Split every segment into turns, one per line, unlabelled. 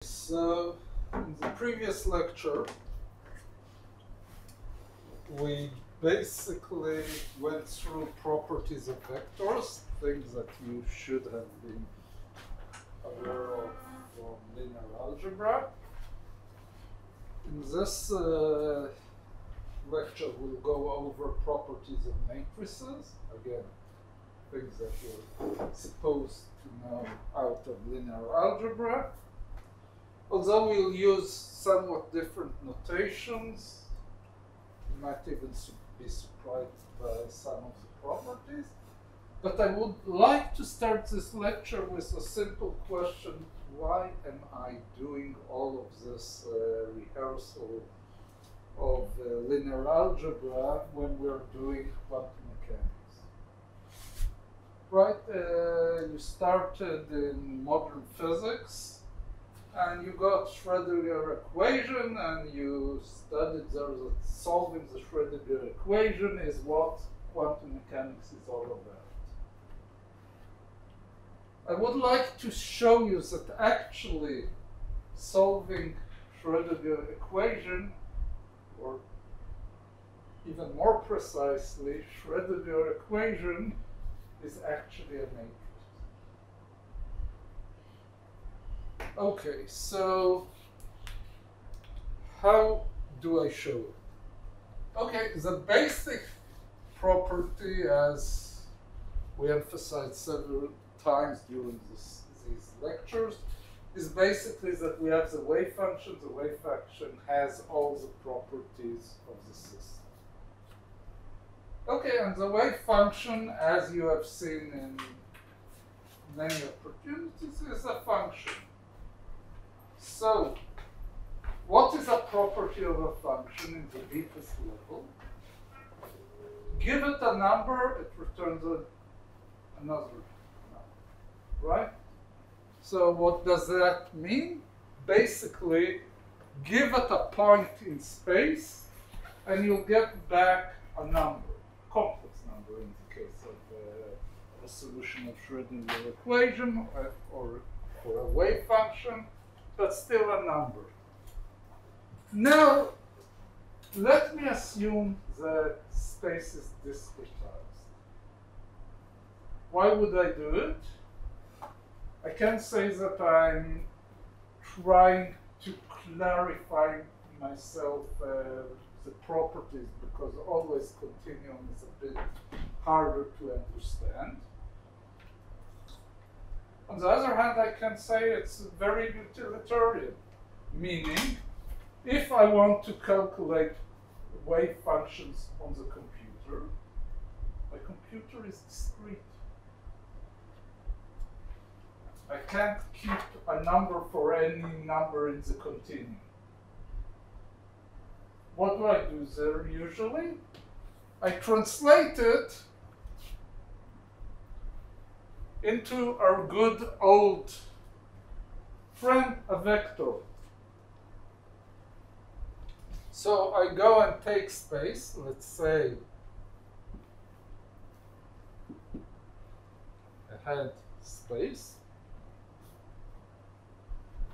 So, in the previous lecture, we basically went through properties of vectors, things that you should have been aware of from linear algebra. In this lecture, we'll go over properties of matrices, again, things that you're supposed to know out of linear algebra. Although we'll use somewhat different notations, you might even be surprised by some of the properties. But I would like to start this lecture with a simple question: why am I doing all of this rehearsal of linear algebra when we're doing quantum mechanics? Right, you started in modern physics, and you got Schrödinger equation, and you studied there that solving the Schrödinger equation is what quantum mechanics is all about. I would like to show you that actually solving Schrödinger equation, or even more precisely, Schrödinger equation is actually a matrix. Okay, so how do I show it? Okay, the basic property, as we emphasized several times during these lectures, is basically that we have the wave function. The wave function has all the properties of the system. Okay, and the wave function, as you have seen in many opportunities, is a function. So, what is a property of a function in the deepest level? Give it a number, it returns another number, right? So what does that mean? Basically, give it a point in space, and you'll get back a number, complex number in the case of a solution of Schrödinger equation, or for a wave function, but still a number. Now, let me assume that space is discretized. Why would I do it? I can say that I'm trying to clarify myself the properties, because always continuum is a bit harder to understand. On the other hand, I can say it's very utilitarian, meaning if I want to calculate wave functions on the computer, my computer is discrete. I can't keep a number for any number in the continuum. What do I do there usually? I translate it into our good old friend, a vector. So I go and take space, let's say I had space.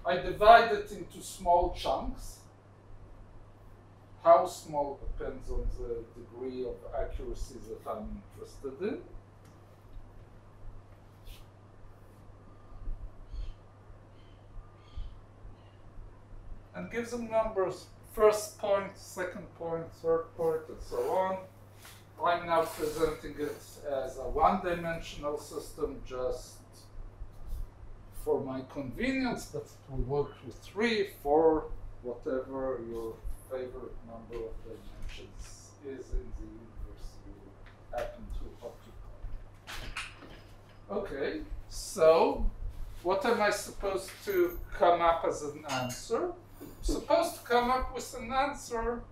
I divide it into small chunks. How small depends on the degree of accuracy that I'm interested in. And give them numbers: first point, second point, third point, and so on. I'm now presenting it as a one-dimensional system just for my convenience, but it will work with 3, 4, whatever your favorite number of dimensions is in the universe you happen to occupy. Okay, so what am I supposed to come up as an answer? Supposed to come up with an answer.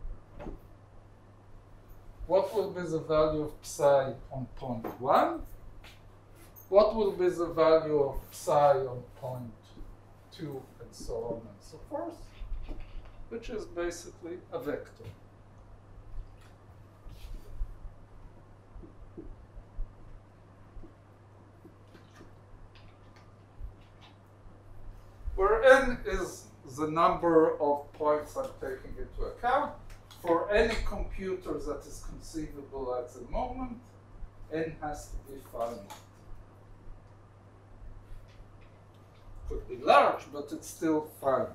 What will be the value of psi on point 1? What will be the value of psi on point 2, and so on and so forth, which is basically a vector. Where n is the number of points I'm taking into account. For any computer that is conceivable at the moment, n has to be finite. Could be large, but it's still finite.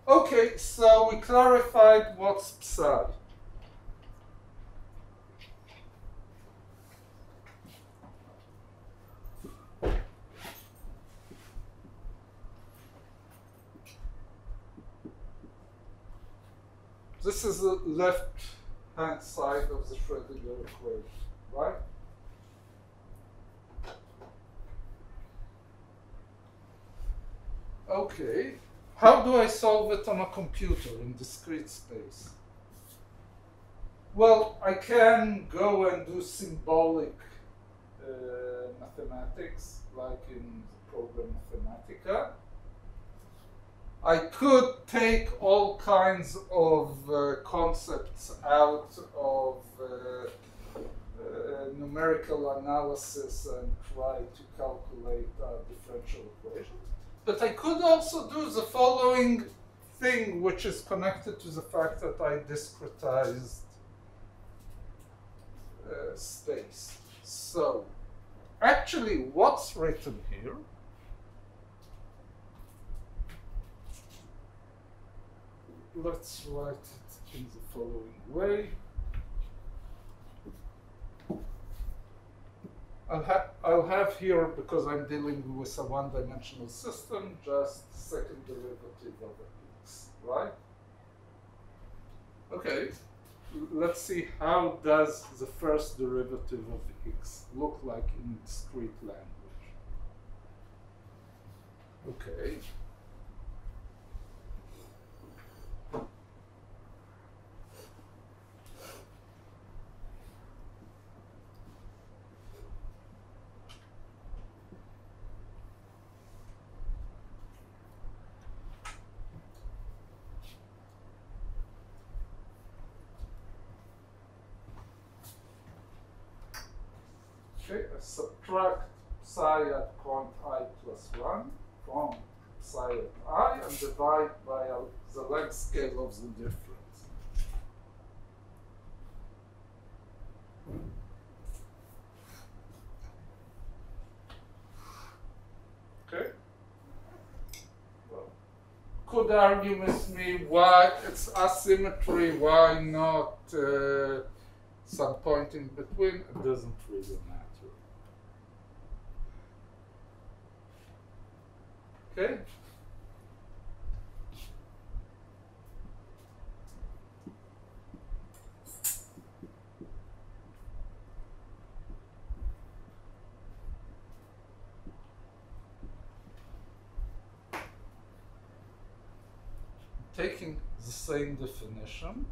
Okay, so we clarified what's psi. This is the left-hand side of the Schrödinger equation, right? Okay, how do I solve it on a computer in discrete space? Well, I can go and do symbolic mathematics, like in the program Mathematica. I could take all kinds of concepts out of numerical analysis and try to calculate a differential equation. But I could also do the following thing, which is connected to the fact that I discretized space. So, actually, what's written here let's write it in the following way. I'll have here, because I'm dealing with a one-dimensional system, just the second derivative of x, right? Okay, let's see how does the first derivative of x look like in discrete language. Okay. Okay, I subtract psi at point I plus 1 from psi at I and divide by the length scale of the difference. Okay. Well, could argue with me why it's asymmetry, why not some point in between? It doesn't really matter. Okay. Taking the same definition,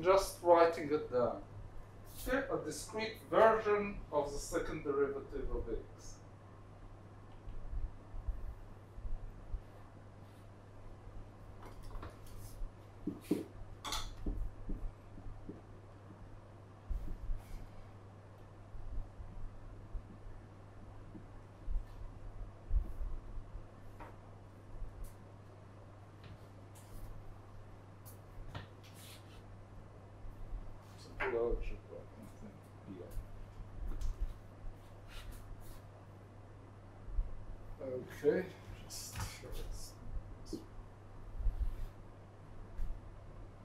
just writing it down. Okay, a discrete version of the second derivative of x. Okay,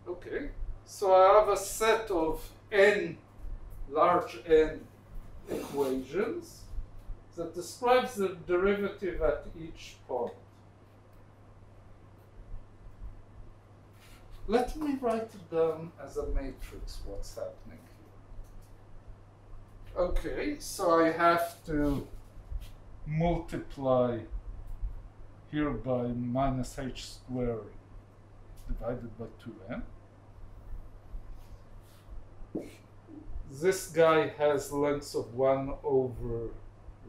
okay, so I have a set of n, large N equations that describes the derivative at each point. Let me write it down as a matrix, what's happening here. Okay, so I have to multiply here by minus h squared divided by 2m. This guy has length of 1 over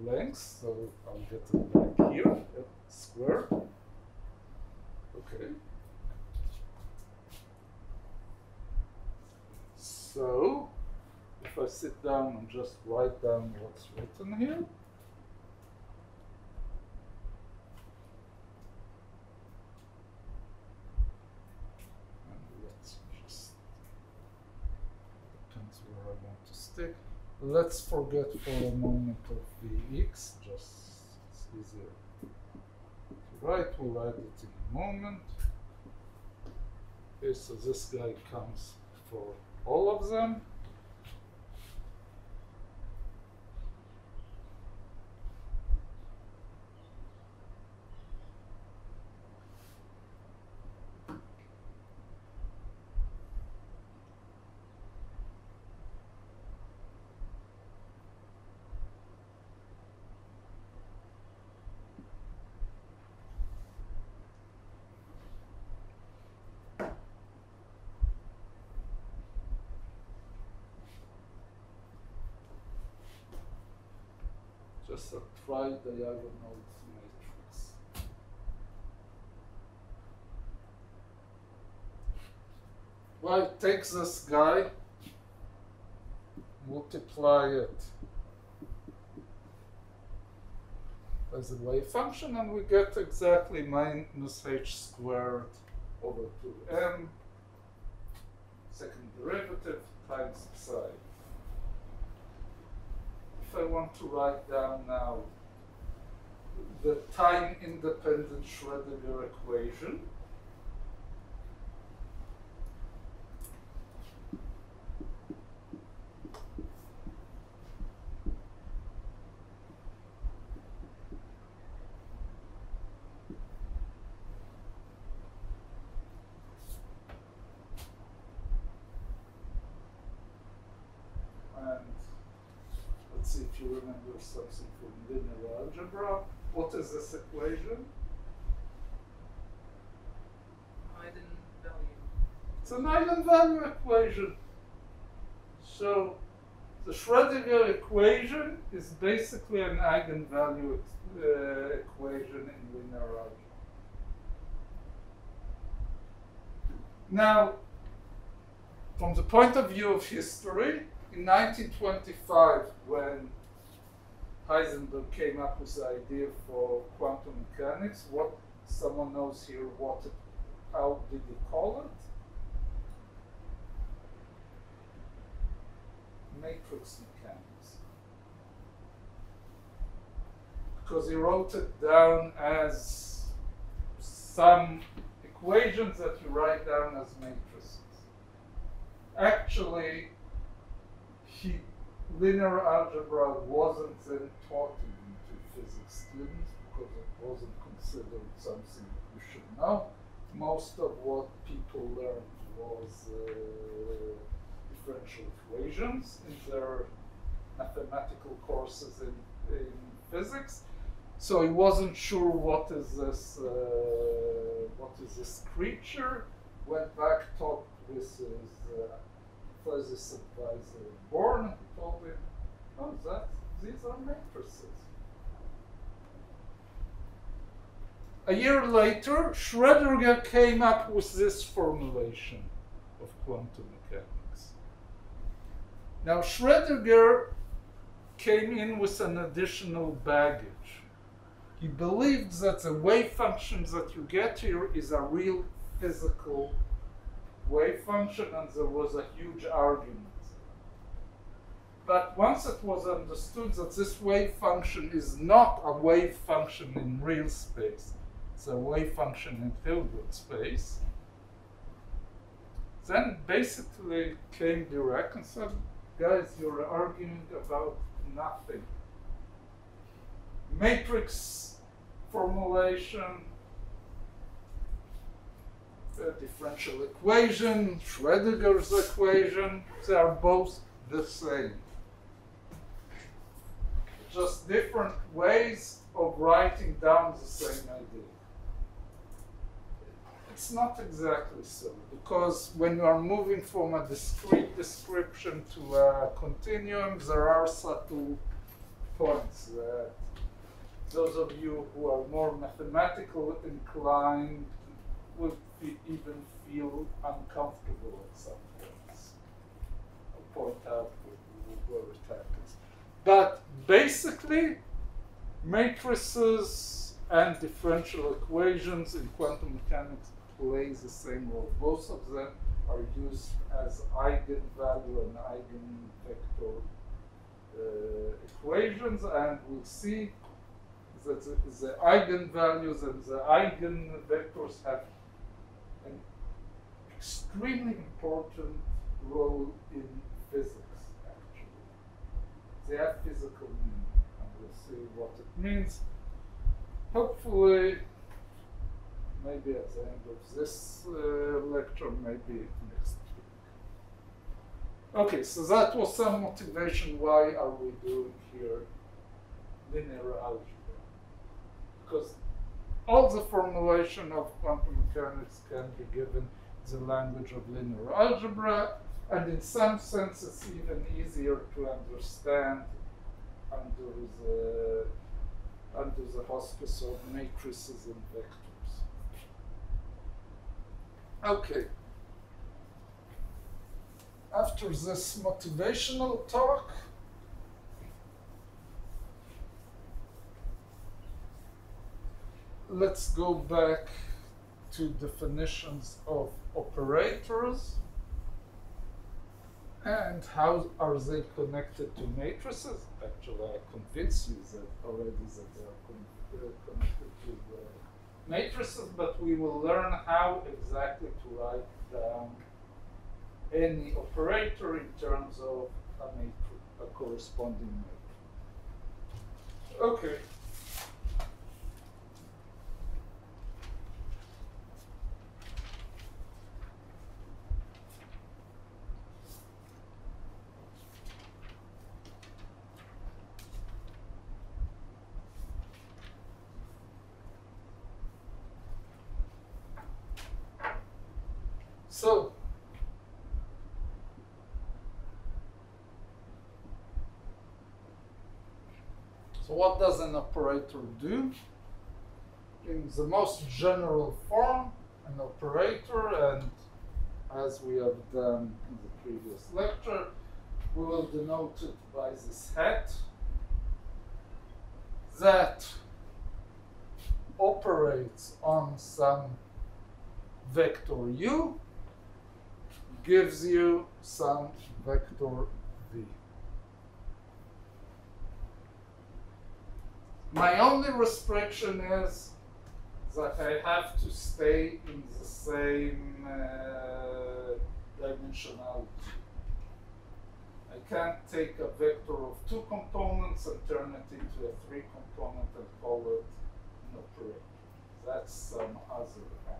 length, so I'll get it back here, square. Okay. So, if I sit down and just write down what's written here, and let's just, depends where I want to stick. Let's forget for a moment of Vx, just it's easier to write, we'll add it in a moment. Okay, so this guy comes for all of them. Just a tri-diagonal matrix. Well, it takes this guy, multiply it as a wave function, and we get exactly minus h squared over 2m, second derivative times psi. If I want to write down now the time-independent Schrödinger equation, let's see if you remember something from linear algebra. What is this equation?
Eigenvalue.
It's an eigenvalue equation. So the Schrödinger equation is basically an eigenvalue equation in linear algebra. Now, from the point of view of history, in 1925, when Heisenberg came up with the idea for quantum mechanics, what someone knows here, how did he call it? Matrix mechanics. Because he wrote it down as some equations that you write down as matrices. Actually, linear algebra wasn't then taught to physics students because it wasn't considered something you should know. Most of what people learned was differential equations in their mathematical courses in physics. So he wasn't sure what is this creature. Went back, talked with his physicist advisor Born, who told him, oh, these are matrices. A year later, Schrödinger came up with this formulation of quantum mechanics. Now, Schrödinger came in with an additional baggage. He believed that the wave function that you get here is a real physical wave function, and there was a huge argument. But once it was understood that this wave function is not a wave function in real space, it's a wave function in Hilbert space, then basically came Dirac and said, guys, you're arguing about nothing. Matrix formulation, differential equation, Schrödinger's equation, they are both the same. Just different ways of writing down the same idea. It's not exactly so, because when you are moving from a discrete description to a continuum, there are subtle points that those of you who are more mathematical inclined would even feel uncomfortable at some points. I'll point out where it happens. But basically, matrices and differential equations in quantum mechanics play the same role. Both of them are used as eigenvalue and eigenvector equations, and we'll see that the eigenvalues and the eigenvectors have an extremely important role in physics, actually. They have physical meaning, and we'll see what it means. Hopefully, maybe at the end of this lecture, maybe next week. Okay, so that was some motivation. Why are we doing here linear algebra? Because all the formulation of quantum mechanics can be given the language of linear algebra, and in some sense it's even easier to understand under the auspice of matrices and vectors. Okay. After this motivational talk, let's go back to definitions of operators and how are they connected to matrices. Actually, I convinced you that already that they are connected to matrices, but we will learn how exactly to write down any operator in terms of a corresponding matrix. Okay. So what does an operator do? In the most general form, an operator, and as we have done in the previous lecture, we will denote it by this hat that operates on some vector u, gives you some vector v. My only restriction is that I have to stay in the same dimensionality. I can't take a vector of 2 components and turn it into a 3-component and call it an operator. That's some other animal.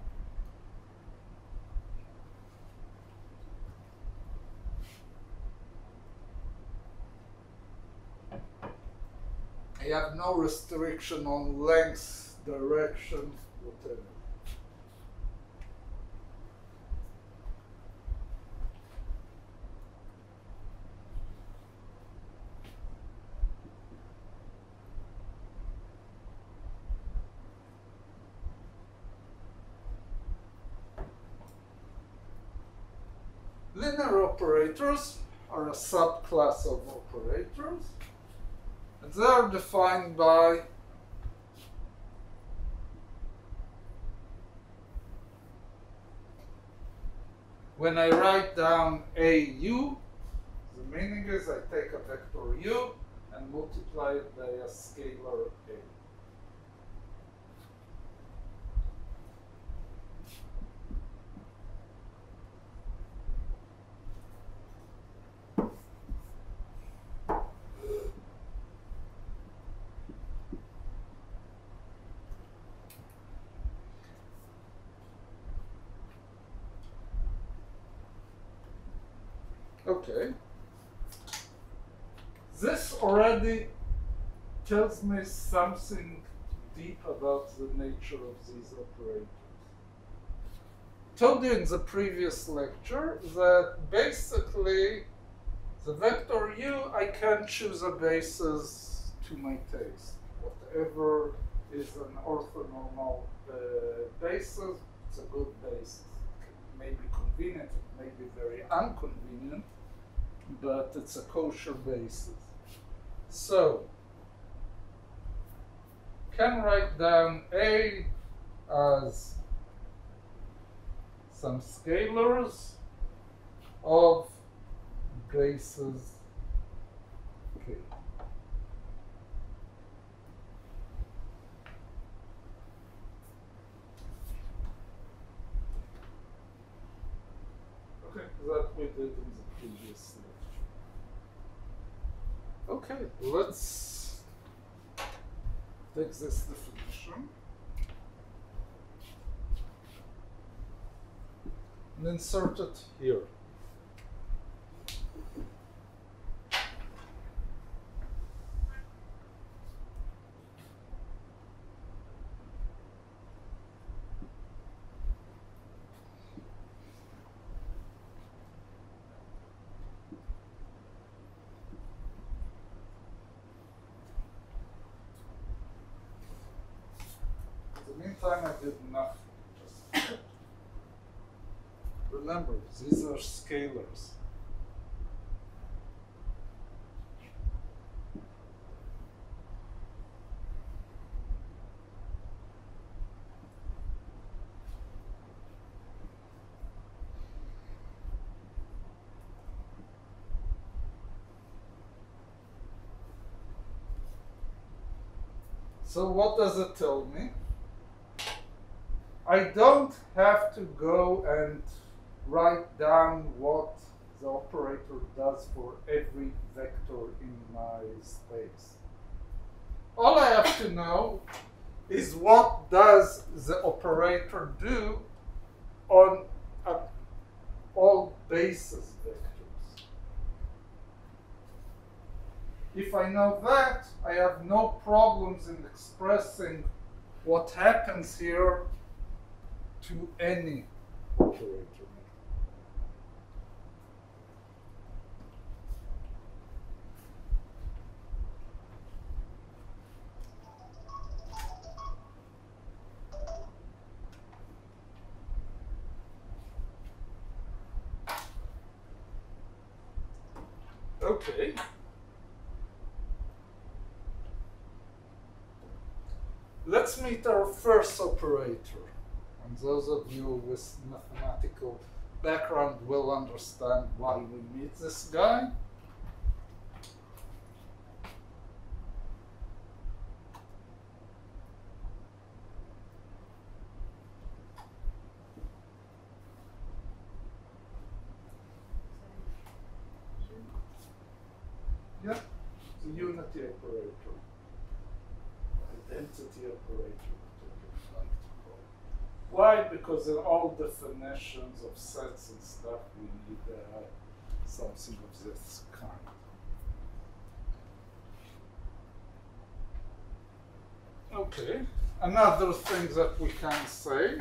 I have no restriction on length, direction, whatever. Linear operators are a subclass of operators. And they are defined by when I write down AU, the meaning is I take a vector U and multiply it by a scalar A. Okay. This already tells me something deep about the nature of these operators. told you in the previous lecture that basically the vector u, I can choose a basis to my taste. Whatever is an orthonormal basis, it's a good basis. It may be convenient, it may be very inconvenient, but it's a kosher basis. So, can write down A as some scalars of basis K. Okay, that we did in the previous lecture. Okay, let's take this definition and insert it here. In the meantime, I did nothing. Just remember, these are scalars. So what does it tell me? I don't have to go and write down what the operator does for every vector in my space. All I have to know is what does the operator do on all basis vectors. If I know that, I have no problems in expressing what happens here to any operator. Okay. Let's meet our first operator. And those of you with mathematical background will understand why we meet this guy. Yeah, the unity operator, identity operator. Why? Because in all definitions of sets and stuff, we need something of this kind. Okay, another thing that we can say.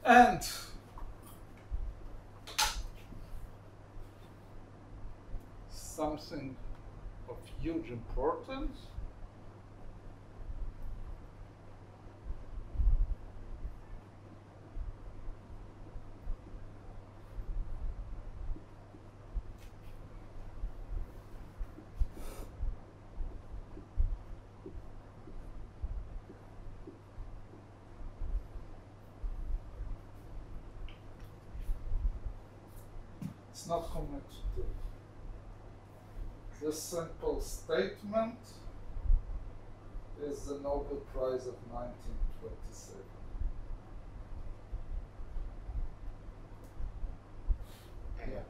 And something of huge importance. It's not commutative. This simple statement is the Nobel Prize of 1927.
Yeah.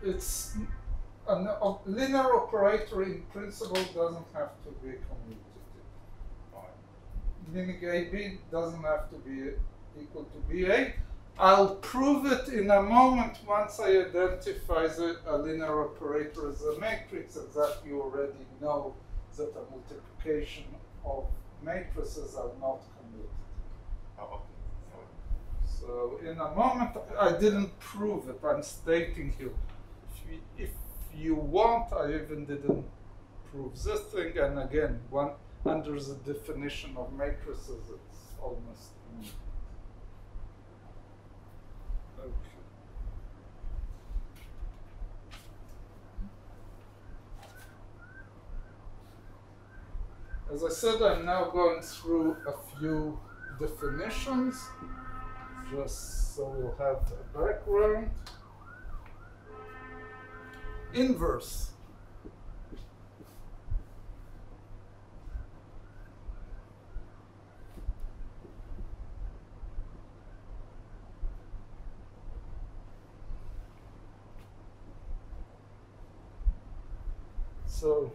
it's a linear operator in principle doesn't have to be commutative. Meaning AB doesn't have to be equal to BA. I'll prove it in a moment once I identify a linear operator as a matrix, and that you already know that a multiplication of matrices are not commutative.
Oh,
So in a moment, I didn't prove it, I'm stating here. If you want, I even didn't prove this thing, and again, under the definition of matrices, it's almost immediate. Okay. As I said, I'm now going through a few definitions, just so we'll have a background. Inverse. So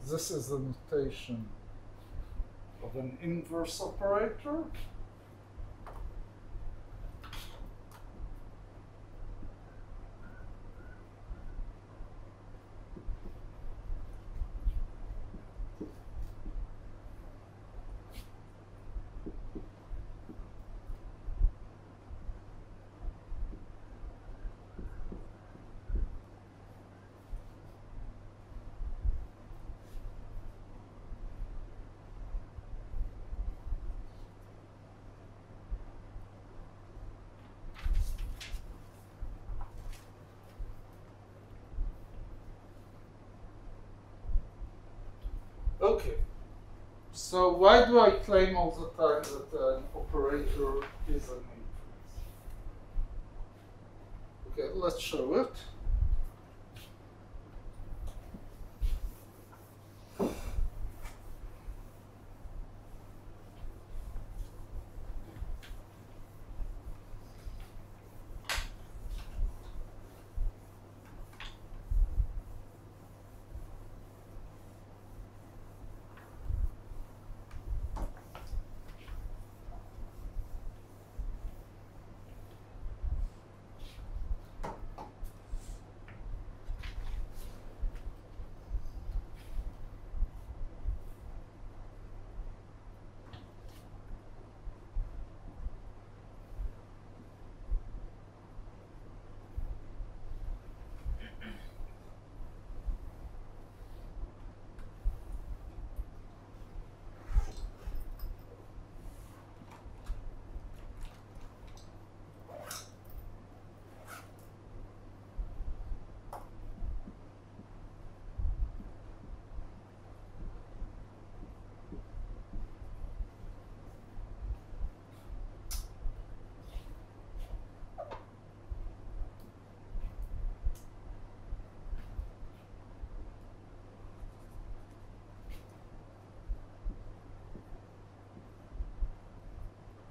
this is the notation of an inverse operator. Okay, so why do I claim all the time that an operator is a matrix? Okay, let's show it.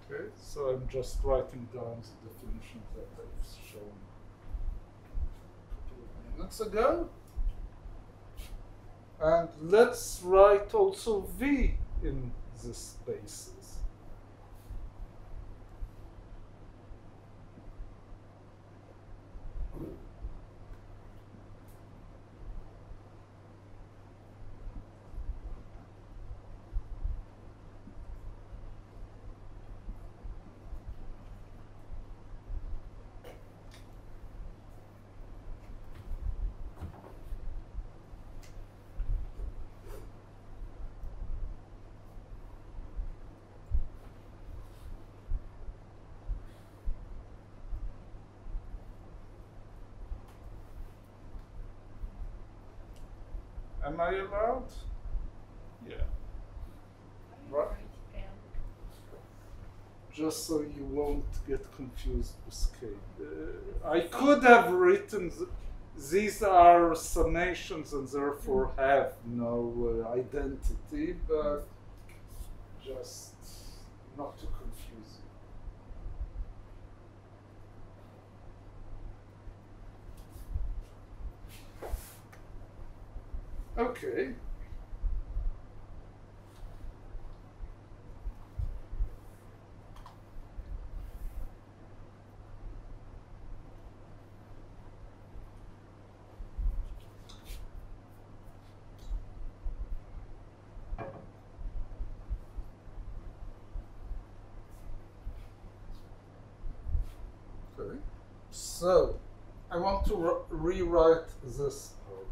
Okay, so I'm just writing down the definition that I've shown a couple of minutes ago. And let's write also V in this spaces. Am I allowed? Yeah. Right. Just so you won't get confused with K. I could have written these are summations and therefore have no identity, but just not to confuse you. Okay. Okay. So I want to rewrite this part.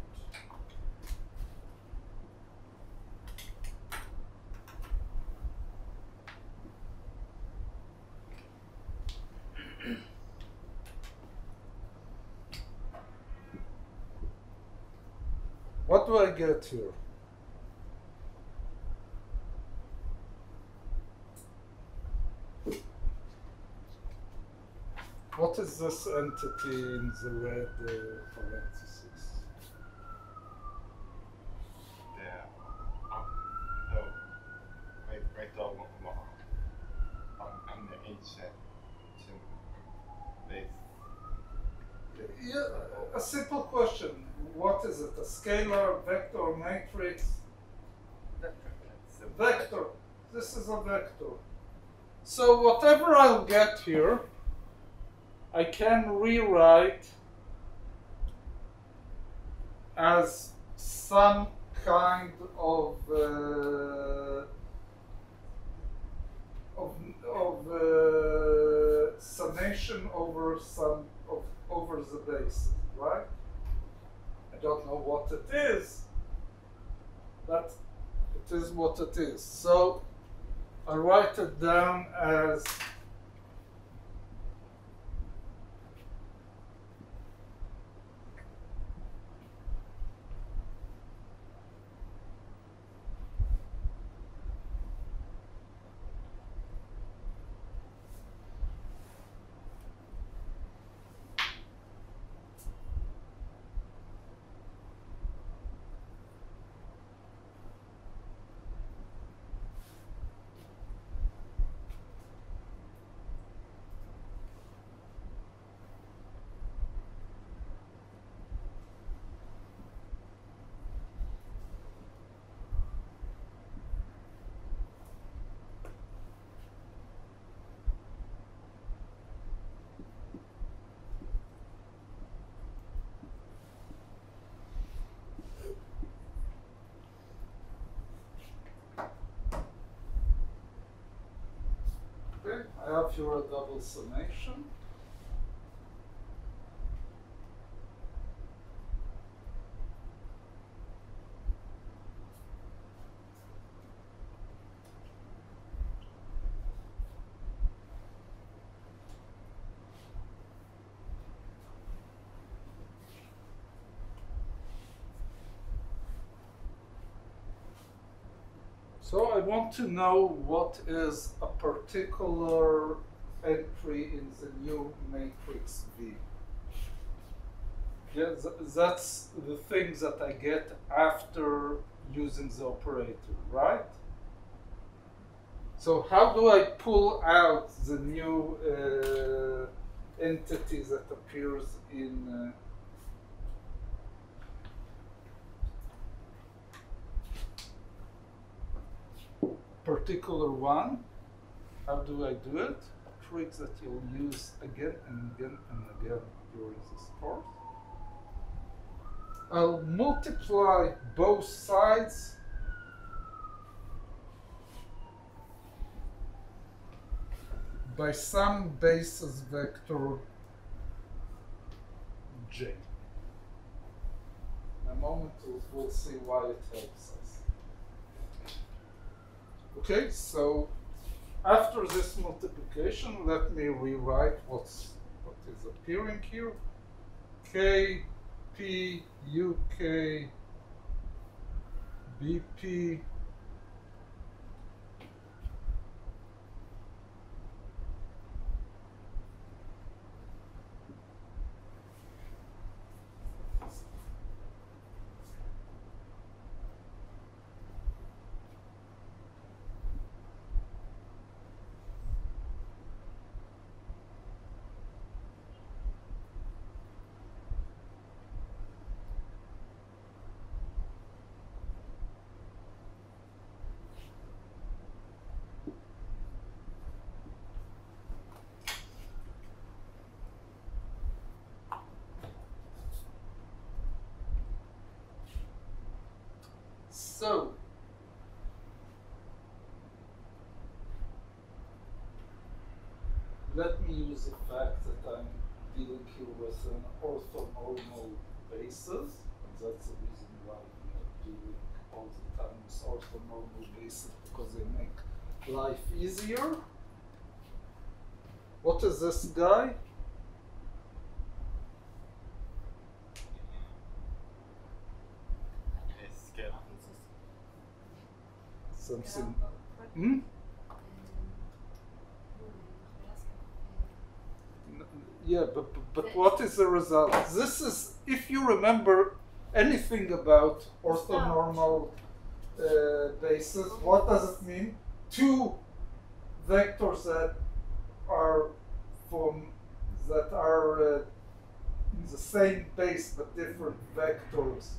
What do I get here? What is this entity in the red parentheses?
Yeah. Right on the ancient base.
Yeah, a simple question. What is it? A scalar, vector, matrix? Vector. This is a vector. So whatever I'll get here, I can rewrite as some kind of summation over over the bases, right? I don't know what it is, but it is what it is. So I write it down as okay, I have here a double summation. So I want to know what is a particular entry in the new matrix V. Yeah, that's the thing that I get after using the operator, right? So how do I pull out the new entity that appears in particular one? How do I do it? A trick that you'll use again and again and again during this course. I'll multiply both sides by some basis vector J. In a moment we'll see why it helps us. Okay, so after this multiplication, let me rewrite what is appearing here. K, P, UK, BP, So let me use the fact that I'm dealing here with an orthonormal basis, and that's the reason why we are dealing all the time with orthonormal basis, because they make life easier. What is this guy?
Scale.
Something. Hmm? Yeah, but what is the result? This is, if you remember anything about orthonormal basis, what does it mean? Two vectors that are in the same base but different vectors.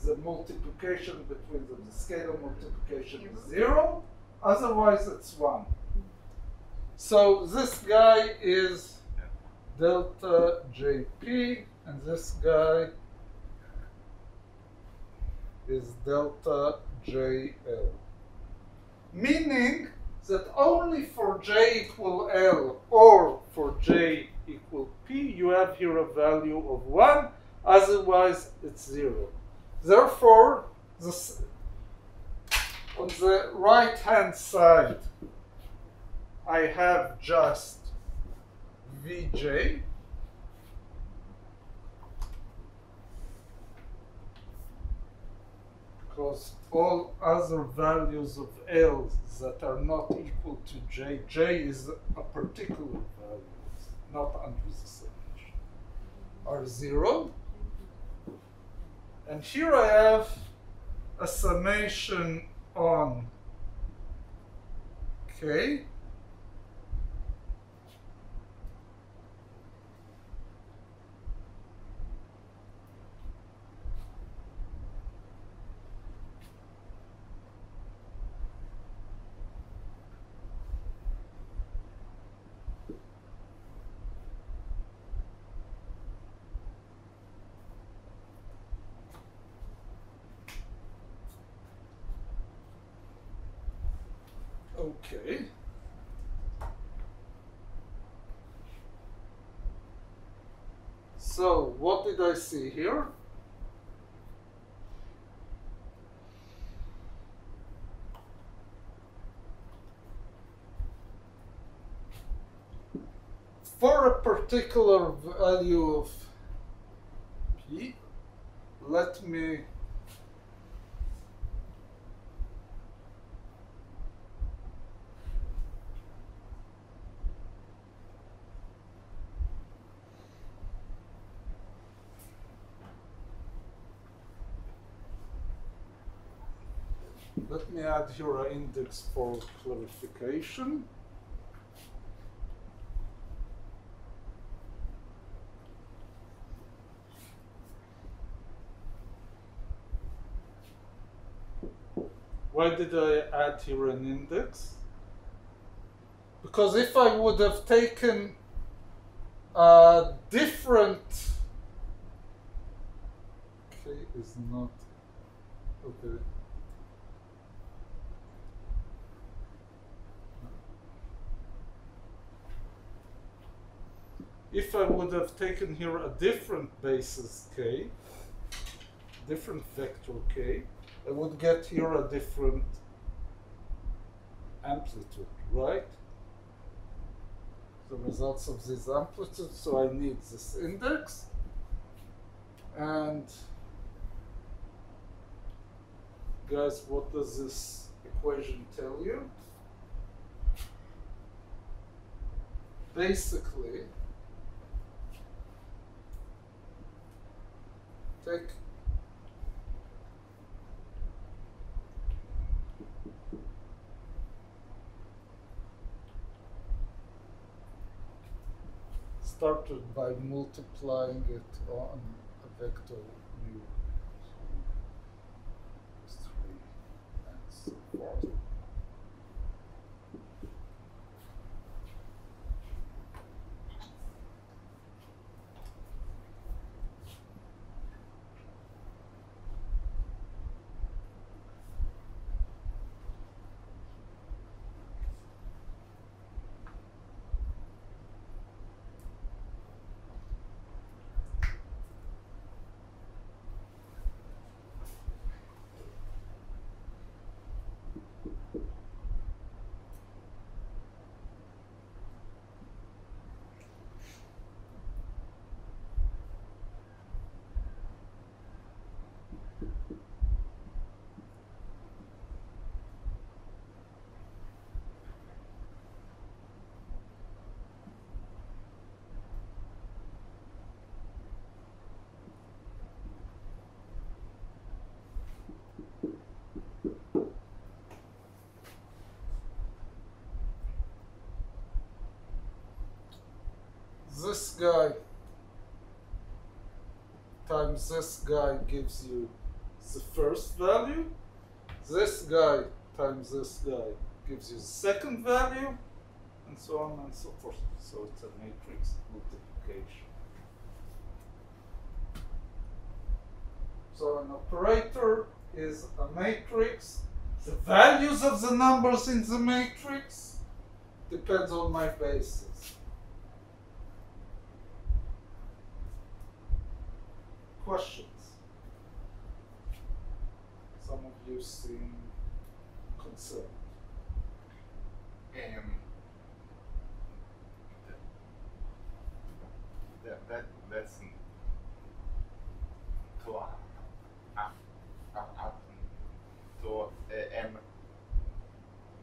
The multiplication between them, the scalar multiplication is 0. Otherwise, it's 1. So this guy is delta JP, and this guy is delta JL. Meaning that only for J equal L or for J equal P, you have here a value of 1, otherwise it's 0. Therefore, on the right-hand side, I have just Vj, because all other values of L that are not equal to J, J is a particular value, not under the summation, are 0. And here I have a summation on K. Okay. So what did I see here? For a particular value of P, let me add here an index for clarification. Why did I add here an index? Because if I would have taken a different, K is not, okay. If I would have taken here a different basis K, different vector K, I would get here a different amplitude, right? The results of this amplitude, so I need this index. And guys, what does this equation tell you? Basically, started by multiplying it on a vector mu 3 and so forth. this guy times this guy gives you the first value. This guy times this guy gives you the second value, and so on and so forth. So it's a matrix multiplication. So an operator is a matrix. The values of the numbers in the matrix depends on my basis. Questions? Some of you seem concerned.
That's to M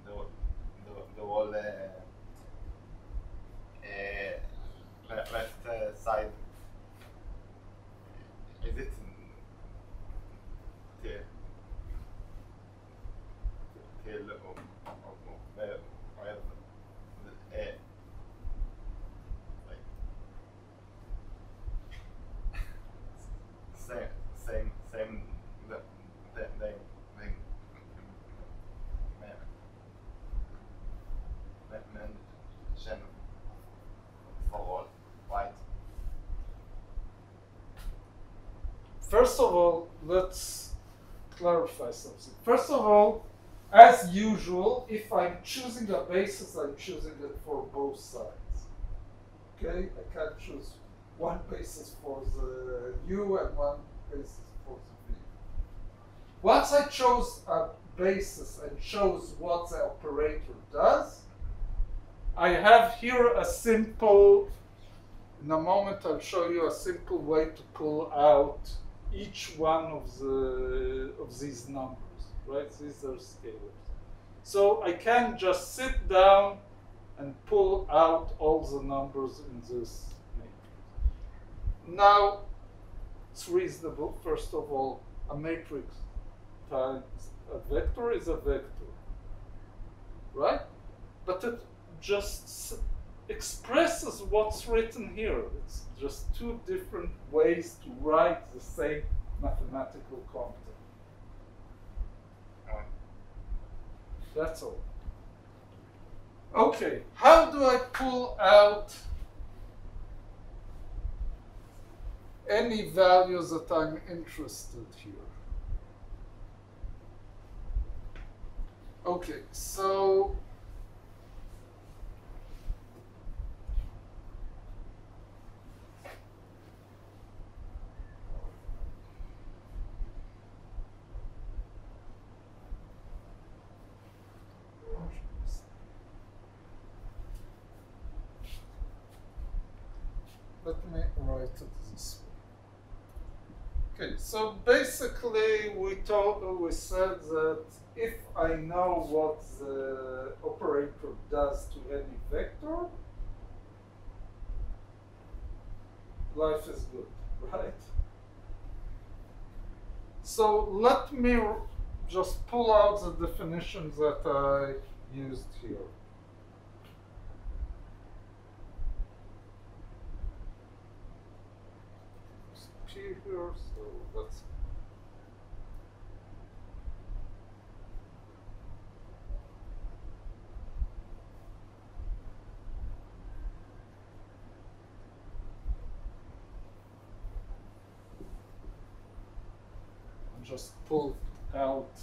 the whole left side. Is it till where like same mention for all, right?
First of all, let's clarify something. First of all, as usual, if I'm choosing a basis, I'm choosing it for both sides. Okay? I can't choose one basis for the U and one basis for the V. Once I chose a basis and chose what the operator does, I have here a simple, in a moment I'll show you a simple way to pull out each one of these numbers, right? These are scalars. So I can just sit down and pull out all the numbers in this matrix. Now, it's reasonable. First of all, a matrix times a vector is a vector, right? But it just expresses what's written here. It's just two different ways to write the same mathematical content. That's all. Okay, how do I pull out any values that I'm interested here? Okay, so let me write it this way. Okay, so basically we said that if I know what the operator does to any vector, life is good, right? So let me just pull out the definitions that I used here. P here, so that's just pull out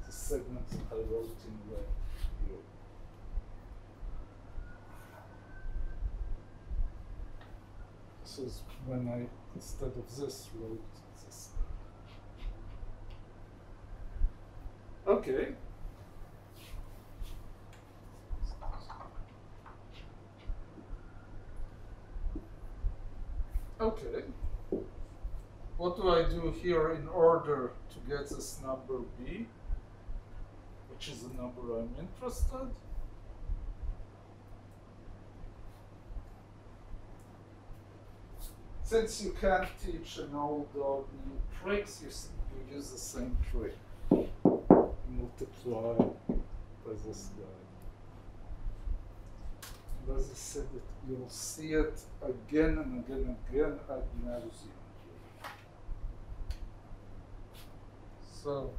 the segments I wrote in red here. This is when I, instead of this, wrote this. Okay. Okay. What do I do here in order to get this number B, which is the number I'm interested? Since you can't teach an old dog new tricks, you use the same trick. Multiply by this guy. as I said, you'll see it again and again and again ad nauseam. So,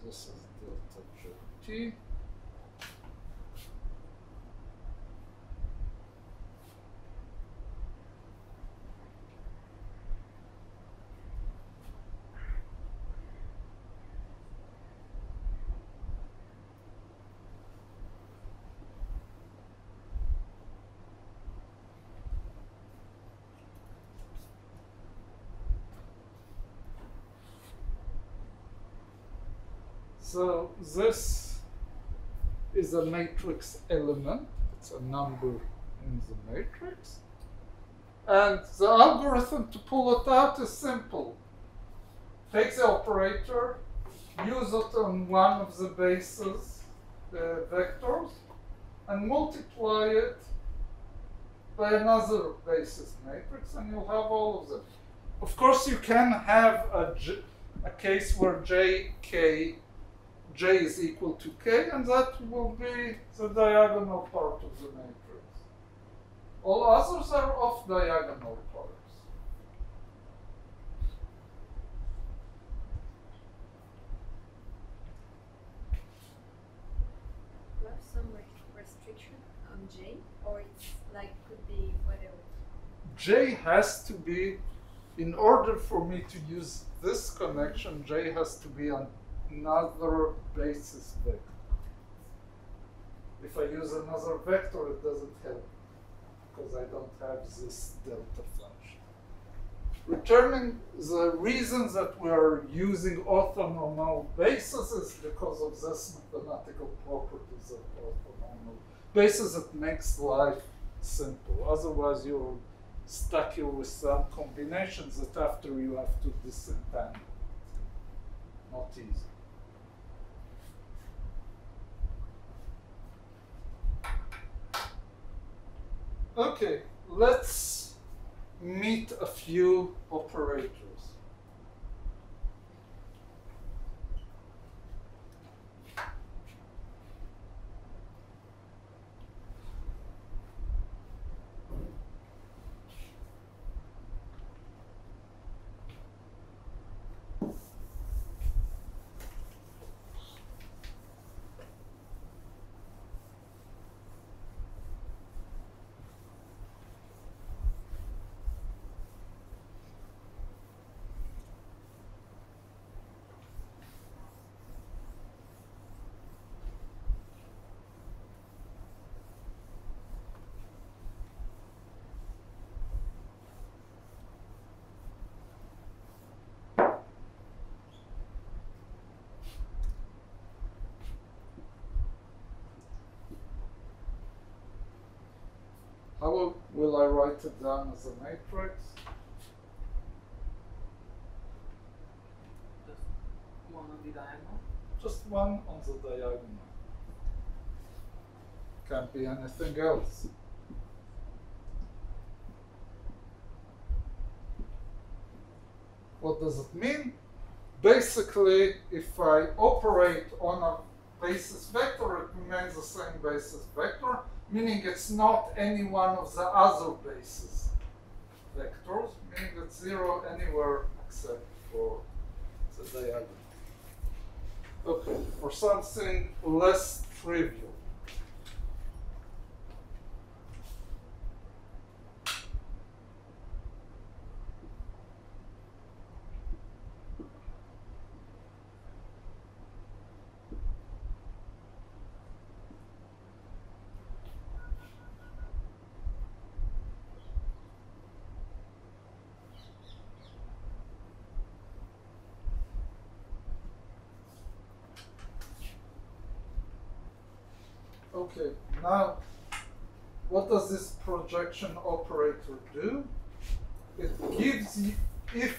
this is delta T. So this is a matrix element. It's a number in the matrix. And the algorithm to pull it out is simple. Take the operator, use it on one of the basis vectors, and multiply it by another basis matrix, and you'll have all of them. Of course, you can have a case where J is equal to K, and that will be the diagonal part of the matrix. All others are off-diagonal parts.
Do you have some restriction on J, or it's like could be whatever?
J has to be, in order for me to use this connection, J has to be on another basis vector. If I use another vector, it doesn't help because I don't have this delta function. Returning the reason that we are using orthonormal bases is because of this mathematical properties of orthonormal bases that makes life simple. Otherwise, you're stuck here with some combinations that after you have to disentangle. Not easy. Okay, let's meet a few operators. How will I write it down as a matrix?
Just one on the diagonal?
Just one on the diagonal. Can't be anything else. What does it mean? Basically, if I operate on a basis vector, it remains the same basis vector, meaning it's not any one of the other basis vectors, meaning it's zero anywhere except for the diagonal. Okay, for something less trivial. Okay, now what does this projection operator do? It gives you, if,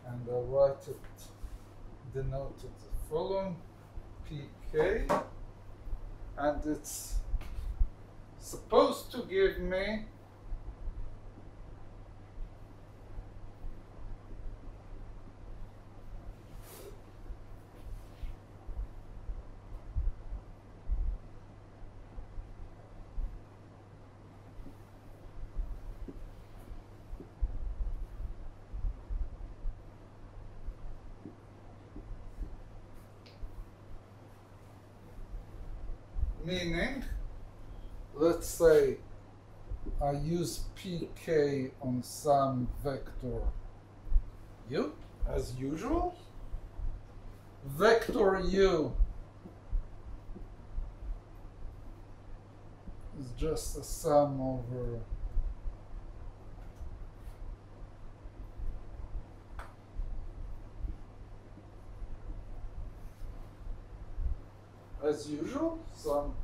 and I'll write it denoted the following, pk, and it's supposed to give me meaning, let's say I use pk on some vector u, as usual. Vector u is just a sum over as usual, some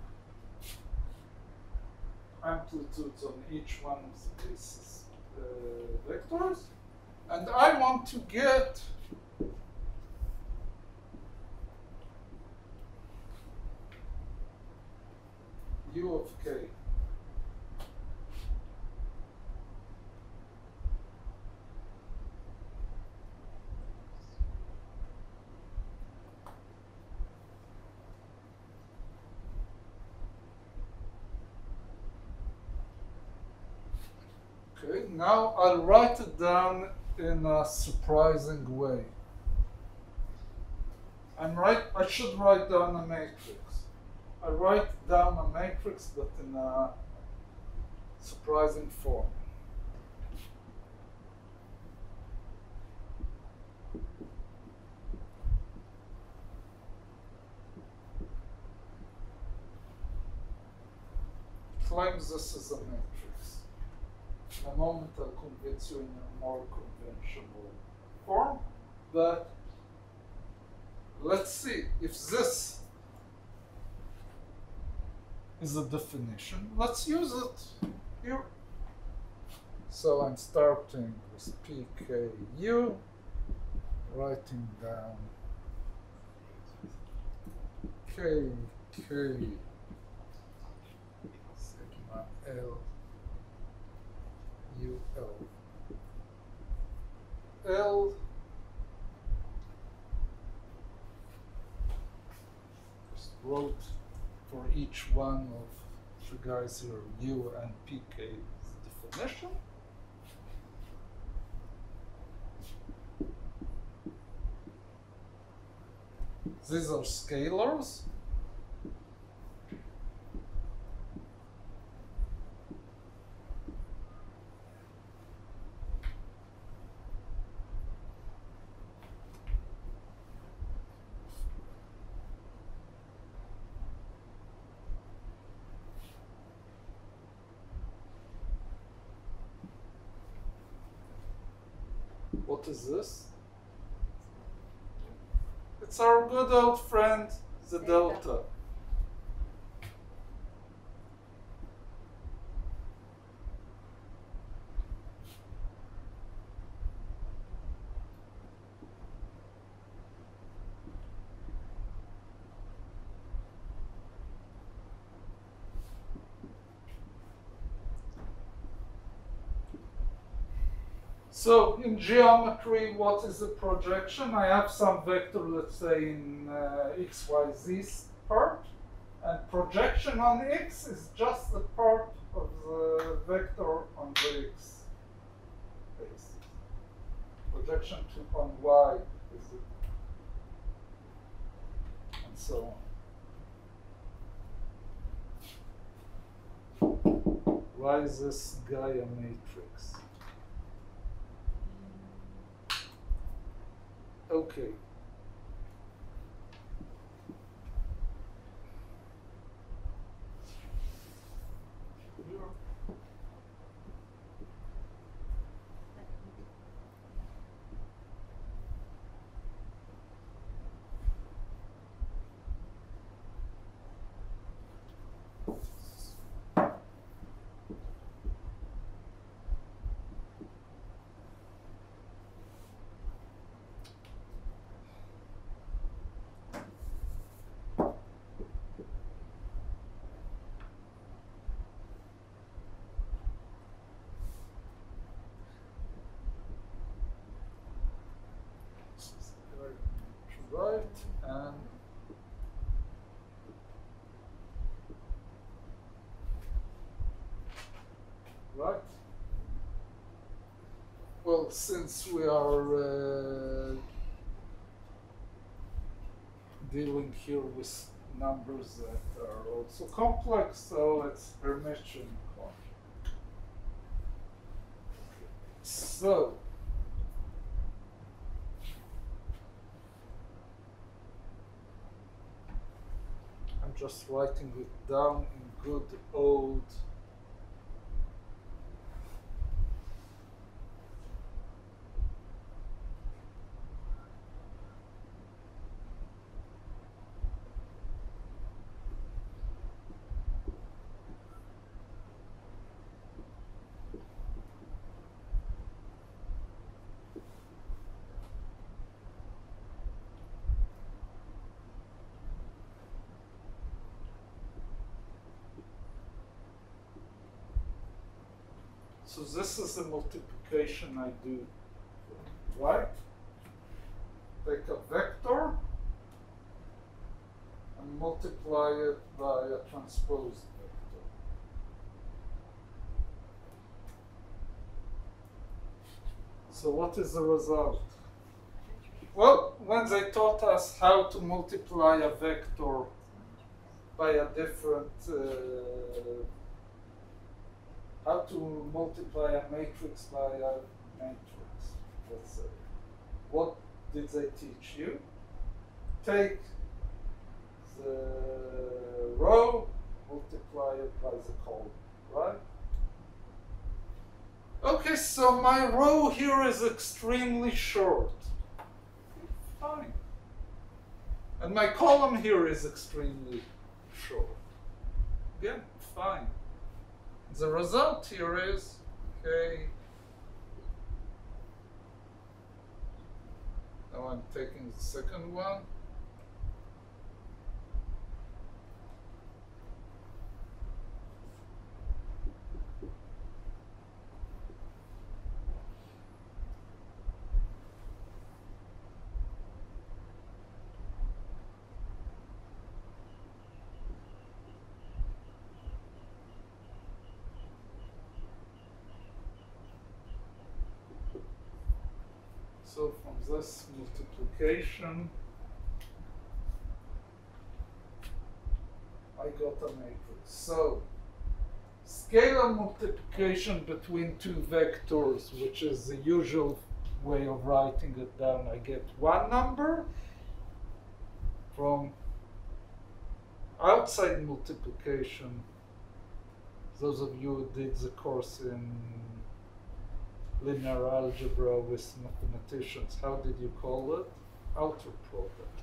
amplitudes on each one of these vectors, and I want to get u of k. Okay, now I'll write it down in a surprising way. I should write down a matrix. I write down a matrix, but in a surprising form. Claims this is a matrix. In a moment I'll convince you in a more conventional form, but let's see if this is a definition. Let's use it here. So I'm starting with pku, writing down kk sigma l ul l just wrote for each one of the guys here, u and pk is the definition. These are scalars. What is this? It's our good old friend, the delta. So in geometry, what is a projection? I have some vector, let's say in x, y, z part, and projection on x is just the part of the vector on the x basis. Projection on y is it, and so on. Why is this guy a matrix? Okay. Well, since we are dealing here with numbers that are also complex, so it's Hermitian quantum. So, I'm just writing it down in good old So this is the multiplication I do, right? Take a vector and multiply it by a transposed vector. So what is the result? Well, when they taught us how to multiply a vector by a different how to multiply a matrix by a matrix, let's say. What did they teach you? Take the row, multiply it by the column, right? Okay, so my row here is extremely short. Fine. And my column here is extremely short. Again, fine. The result here is, okay, now I'm taking the second one. So from this multiplication, I got a matrix. So scalar multiplication between two vectors, which is the usual way of writing it down, I get one number. From outside multiplication, those of you who did the course in linear algebra with mathematicians, how did you call it? Outer product.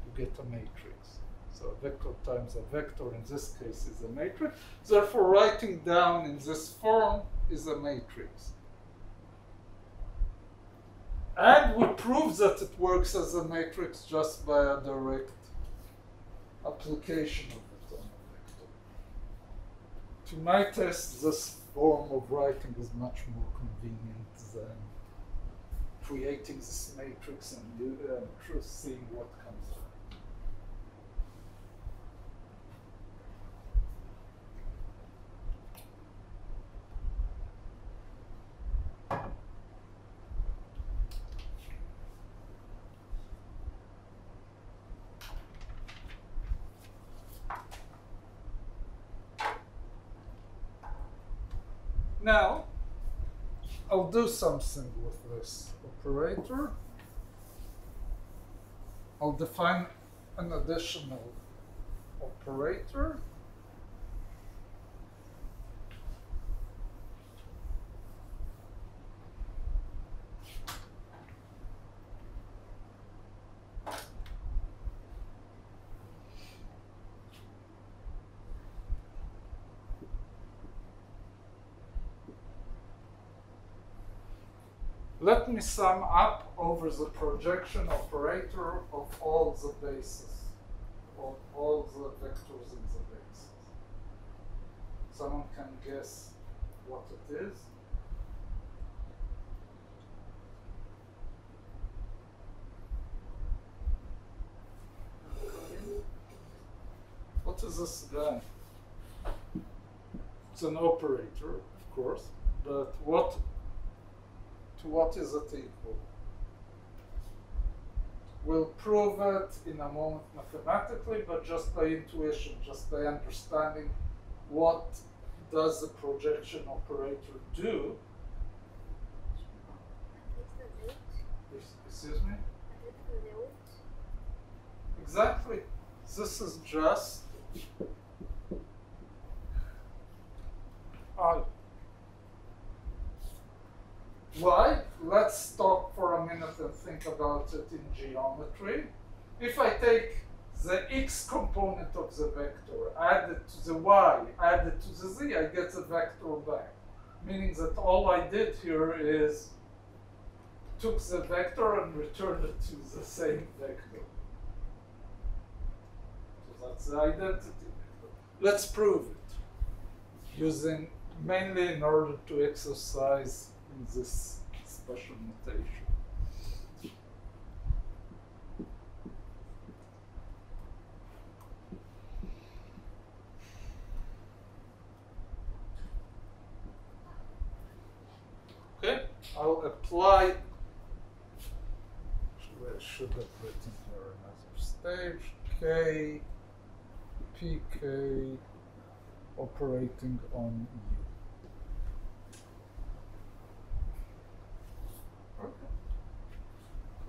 You get a matrix. So a vector times a vector in this case is a matrix. Therefore, writing down in this form is a matrix. And we prove that it works as a matrix just by a direct application of it on a vector. To my test, this form of writing is much more convenient than creating this matrix and seeing what comes out. Now, I'll do something with this operator. I'll define an additional operator. Let me sum up over the projection operator of all the bases, of all the vectors in the bases. Someone can guess what it is? What is this guy? It's an operator, of course. But to what is it equal? We'll prove it in a moment mathematically, but just by intuition, just by understanding what does the projection operator do. Excuse me? Exactly. This is just I. Why? Let's stop for a minute and think about it in geometry. If I take the x component of the vector, add it to the y, add it to the z, I get the vector back. Meaning that all I did here is took the vector and returned it to the same vector. So that's the identity vector. Let's prove it using mainly in order to exercise in this special notation. Okay, I'll apply. I should have written here another stage. K, PK operating on U. Okay.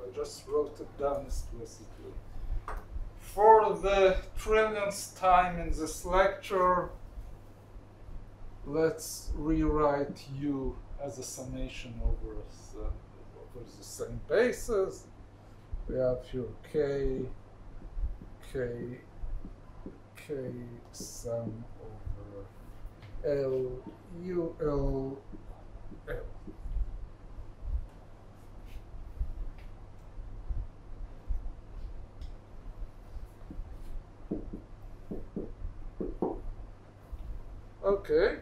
I just wrote it down explicitly. For the trillionth time in this lecture, let's rewrite U as a summation over the same basis. We have here K sum over L, U, L, L. Okay.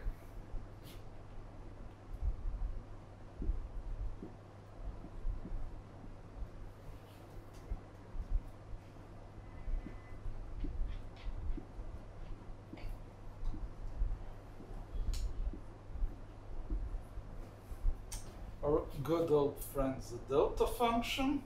Our good old friend, the delta function.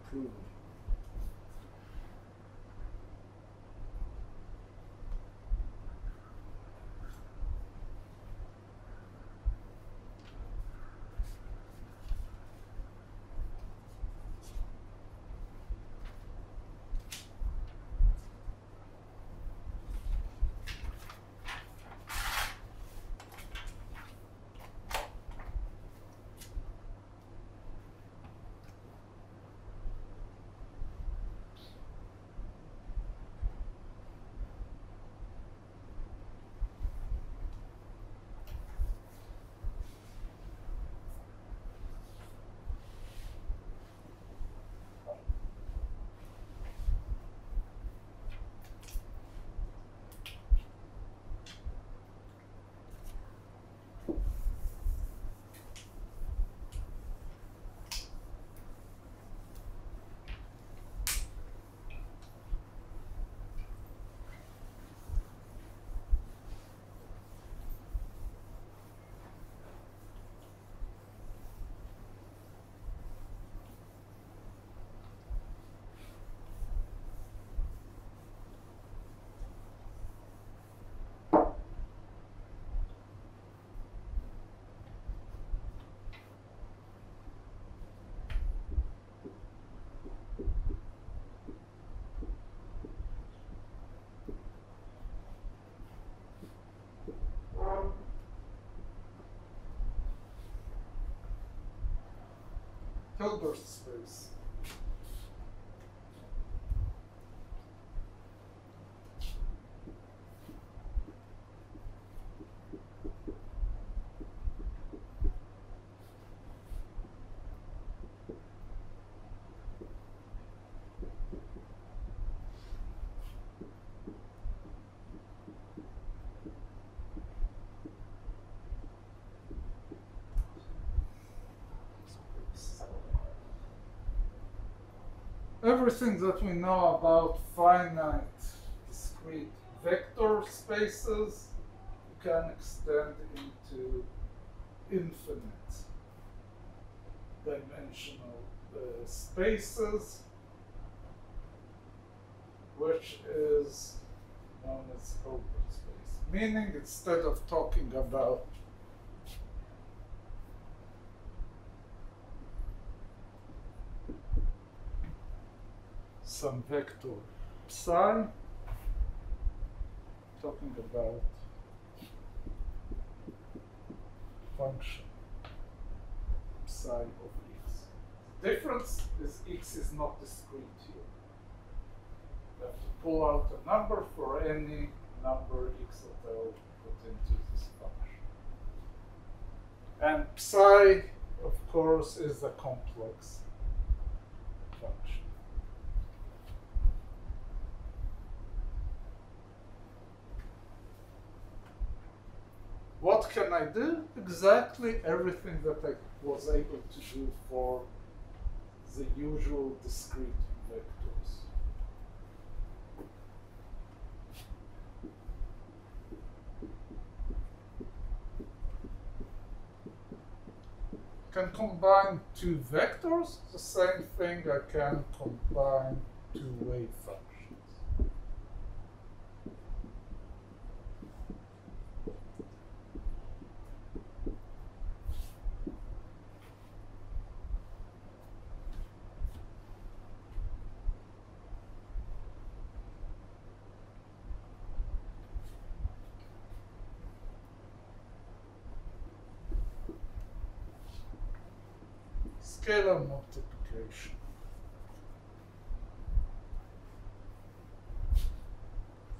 Proven. Hilbert space. everything that we know about finite discrete vector spaces you can extend into infinite dimensional spaces, which is known as open space. Meaning, instead of talking about some vector psi, talking about function psi of x. The difference is x is not discrete here. You have to pull out a number for any number x that I'll put into this function. And psi, of course, is a complex function. What can I do? Exactly everything that I was able to do for the usual discrete vectors. Can combine two vectors, the same thing I can combine two wave functions. Scalar multiplication.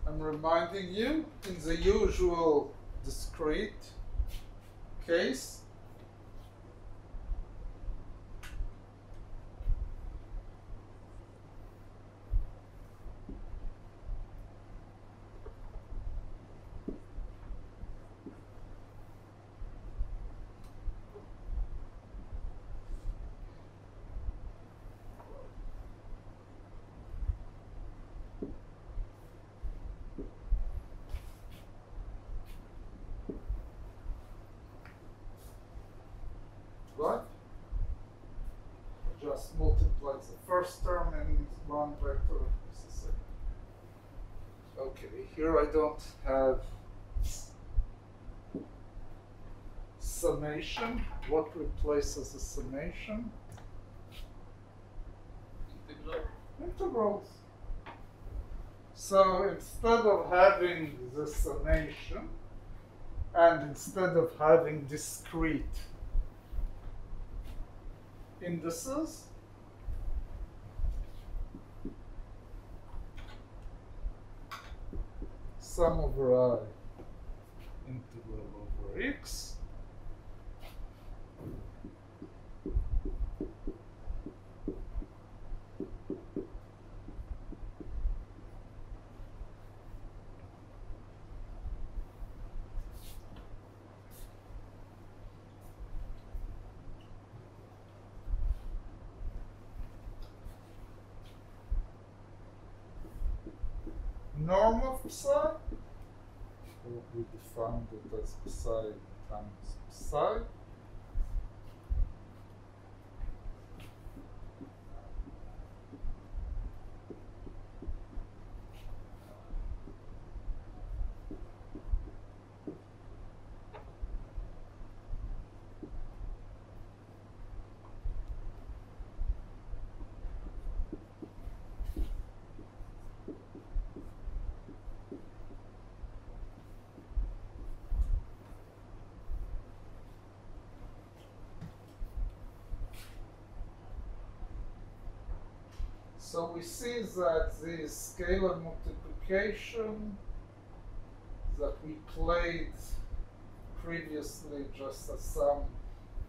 I'm reminding you, in the usual discrete case, right? Just multiply the first term and one vector is the same. Okay, here I don't have summation. What replaces the summation? Integrals. So instead of having the summation, and instead of having discrete indices, sum over I integral over x norm of psi, we defined it as psi times psi. So we see that the scalar multiplication that we played previously just as some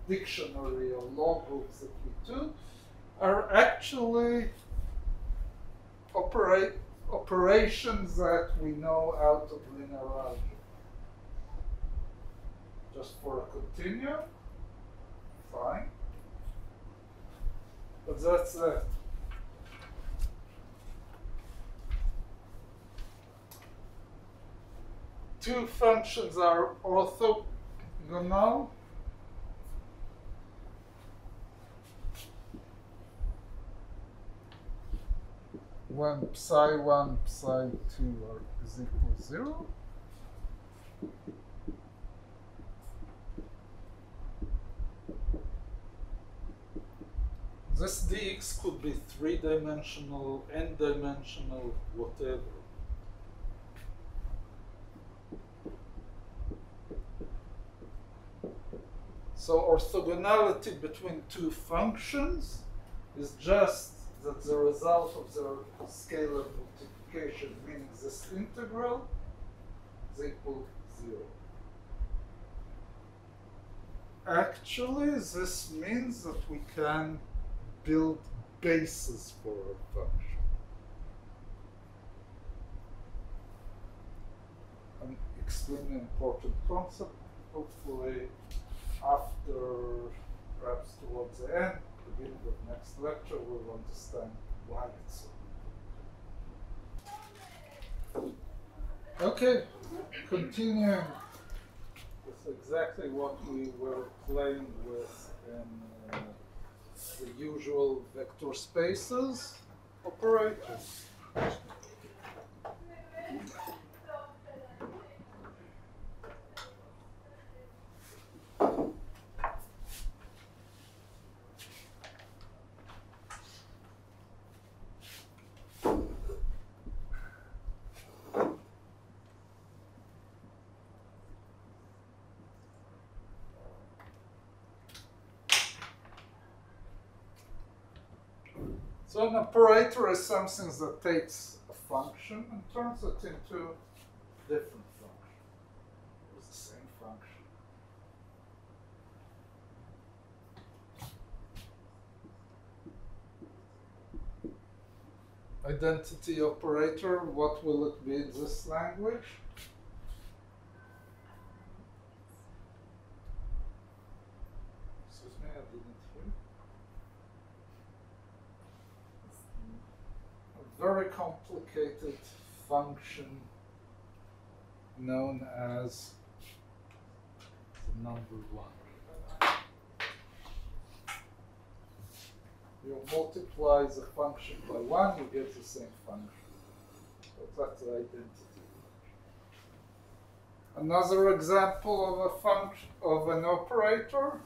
dictionary or logbooks that we took are actually operations that we know out of linear algebra. Just for a continuum, fine. But that's it. two functions are orthogonal, when psi1, psi2 is equal to 0. This dx could be three-dimensional, n-dimensional, whatever. So orthogonality between two functions is just that the result of their scalar multiplication, meaning this integral, is equal to 0. Actually, this means that we can build bases for a function. An extremely important concept. Hopefully, after, perhaps towards the end, beginning of next lecture, we'll understand why it's so. Okay, continuing with exactly what we were playing with in the usual vector spaces operators. So an operator is something that takes a function and turns it into a different function, or the same function. Identity operator, what will it be in this language? Excuse me, I didn't hear. A very complicated function known as the number 1. You multiply the function by 1, you get the same function. So that's the identity. Another example of a function of an operator.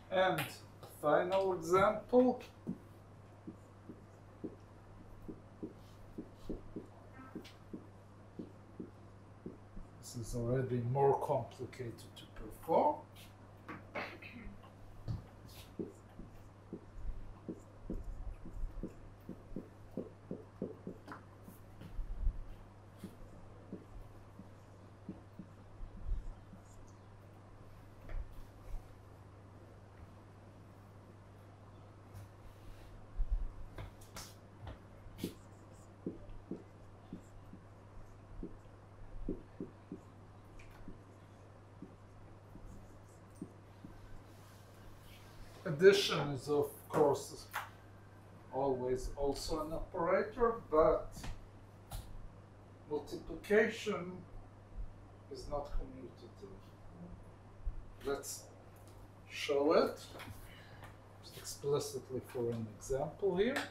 And a final example. This is already more complicated to perform. Addition is, of course, always also an operator, but multiplication is not commutative. Let's show it explicitly for an example here.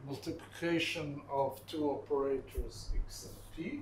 Multiplication of two operators x and p.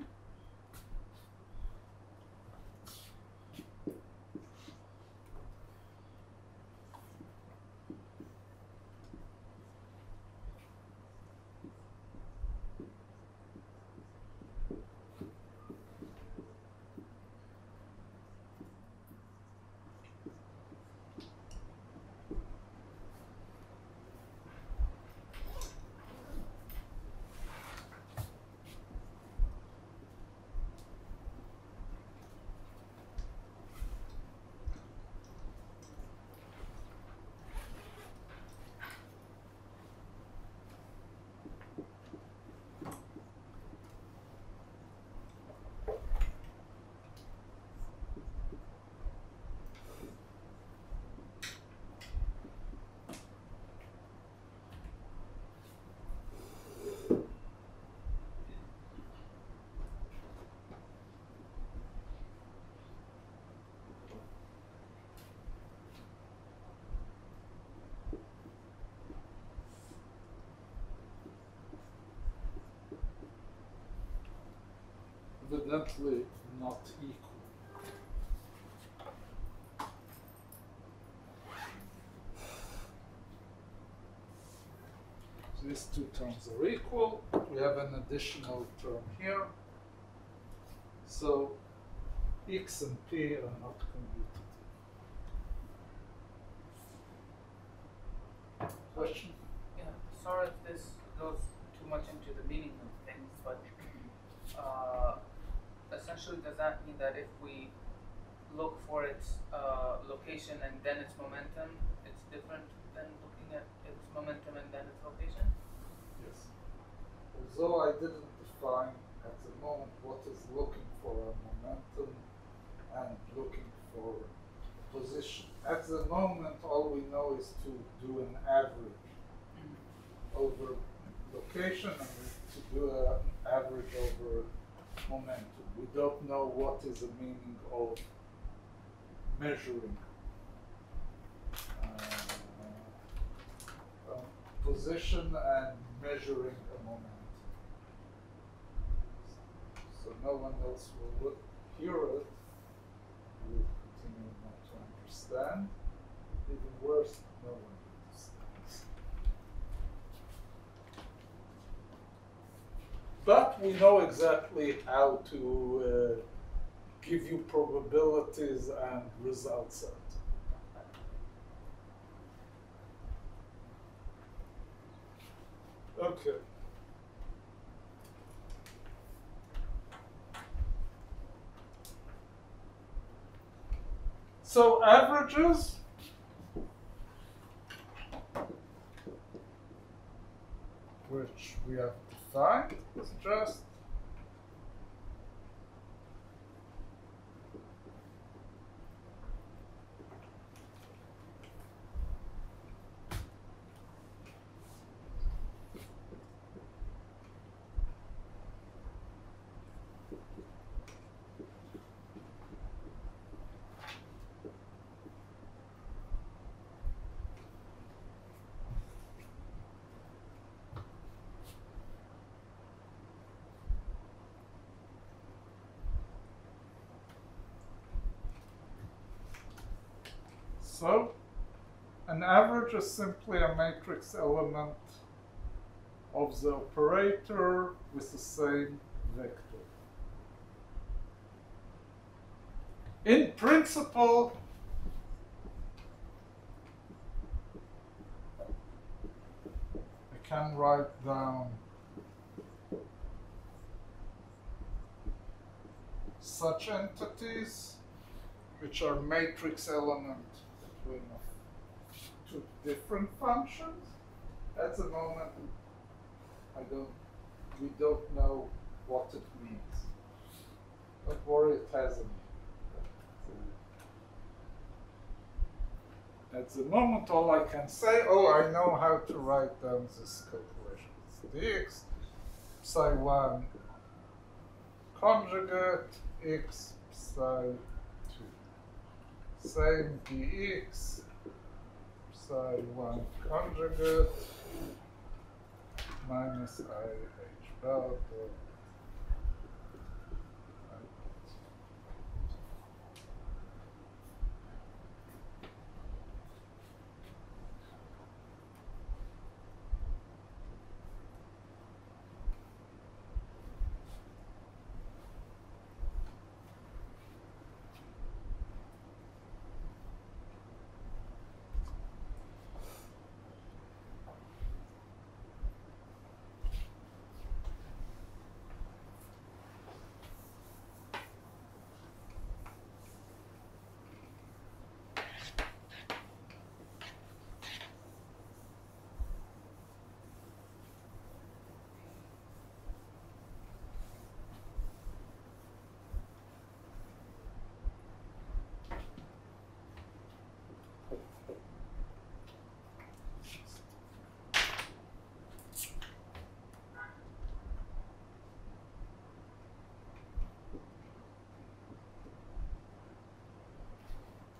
evidently not equal. These two terms are equal. We have an additional term here. So x and p are not commutative. Question?
Yeah, sorry if this goes too much into the meaning of things, but essentially does that mean that if we look for its location and then its momentum, it's different than looking at its momentum and then its location?
Yes. Although I didn't define at the moment what is looking for a momentum and looking for a position. At the moment, all we know is to do an average over location and to do an average over momentum. We don't know what is the meaning of measuring position and measuring a momentum. So no one else will hear it. We will continue not to understand. Even worse, no one understands. But we know exactly how to give you probabilities and results out. Okay. So averages, which we have defined, is just so an average is simply a matrix element of the operator with the same vector. In principle, I can write down such entities which are matrix elements between two different functions. At the moment, we don't know what it means. Don't worry, it has a meaning. At the moment, all I can say, I know how to write down this calculation. It's dx psi 1 conjugate x psi 2. Same dx psi 1 conjugate minus I h bar.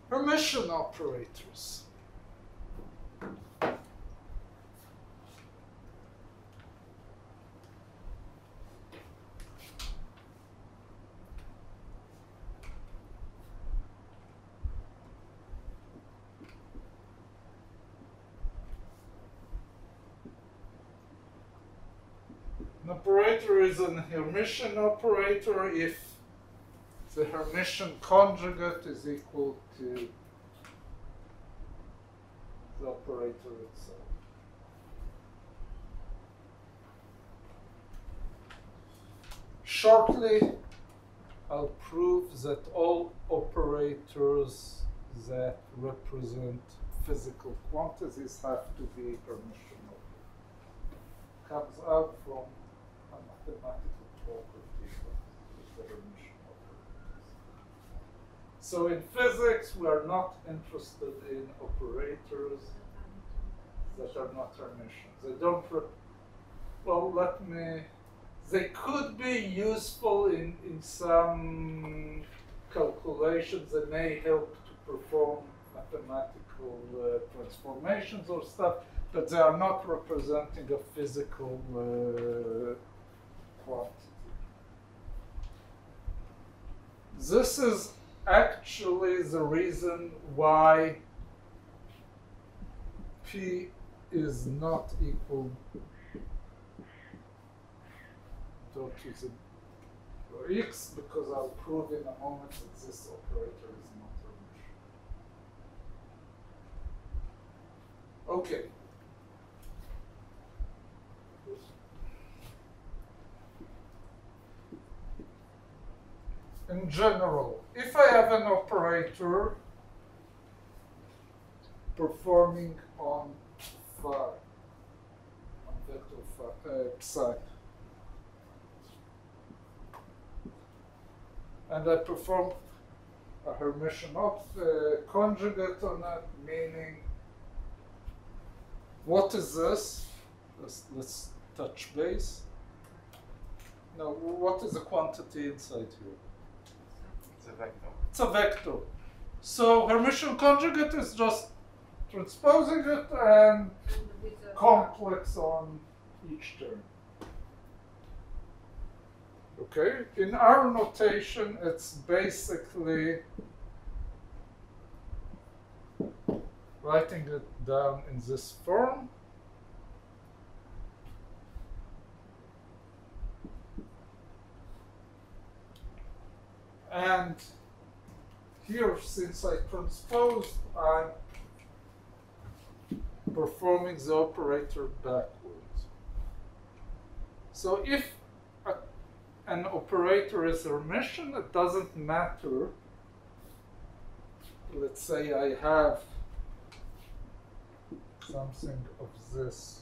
Permission operators. operator is an Hermitian operator if the Hermitian conjugate is equal to the operator itself. Shortly, I'll prove that all operators that represent physical quantities have to be Hermitian operators. Comes out from a mathematical property of the Hermitian operators. So in physics, we are not interested in operators that are not Hermitian. They don't, they could be useful in some calculations that may help to perform mathematical transformations or stuff, but they are not representing a physical quantity. This is actually the reason why P is not equal to the X, because I'll prove in a moment that this operator is not Hermitian. Okay. In general, if I have an operator performing on phi, on vector phi, psi, and I perform a Hermitian conjugate on that, meaning, what is this? Let's touch base. Now, what is the quantity inside here?
It's a vector.
It's a vector. So Hermitian conjugate is just transposing it and
with the
complex on each term. Okay, in our notation, it's basically writing it down in this form. And here, since I transposed, I'm performing the operator backwards. So if an operator is Hermitian, it doesn't matter. Let's say I have something of this.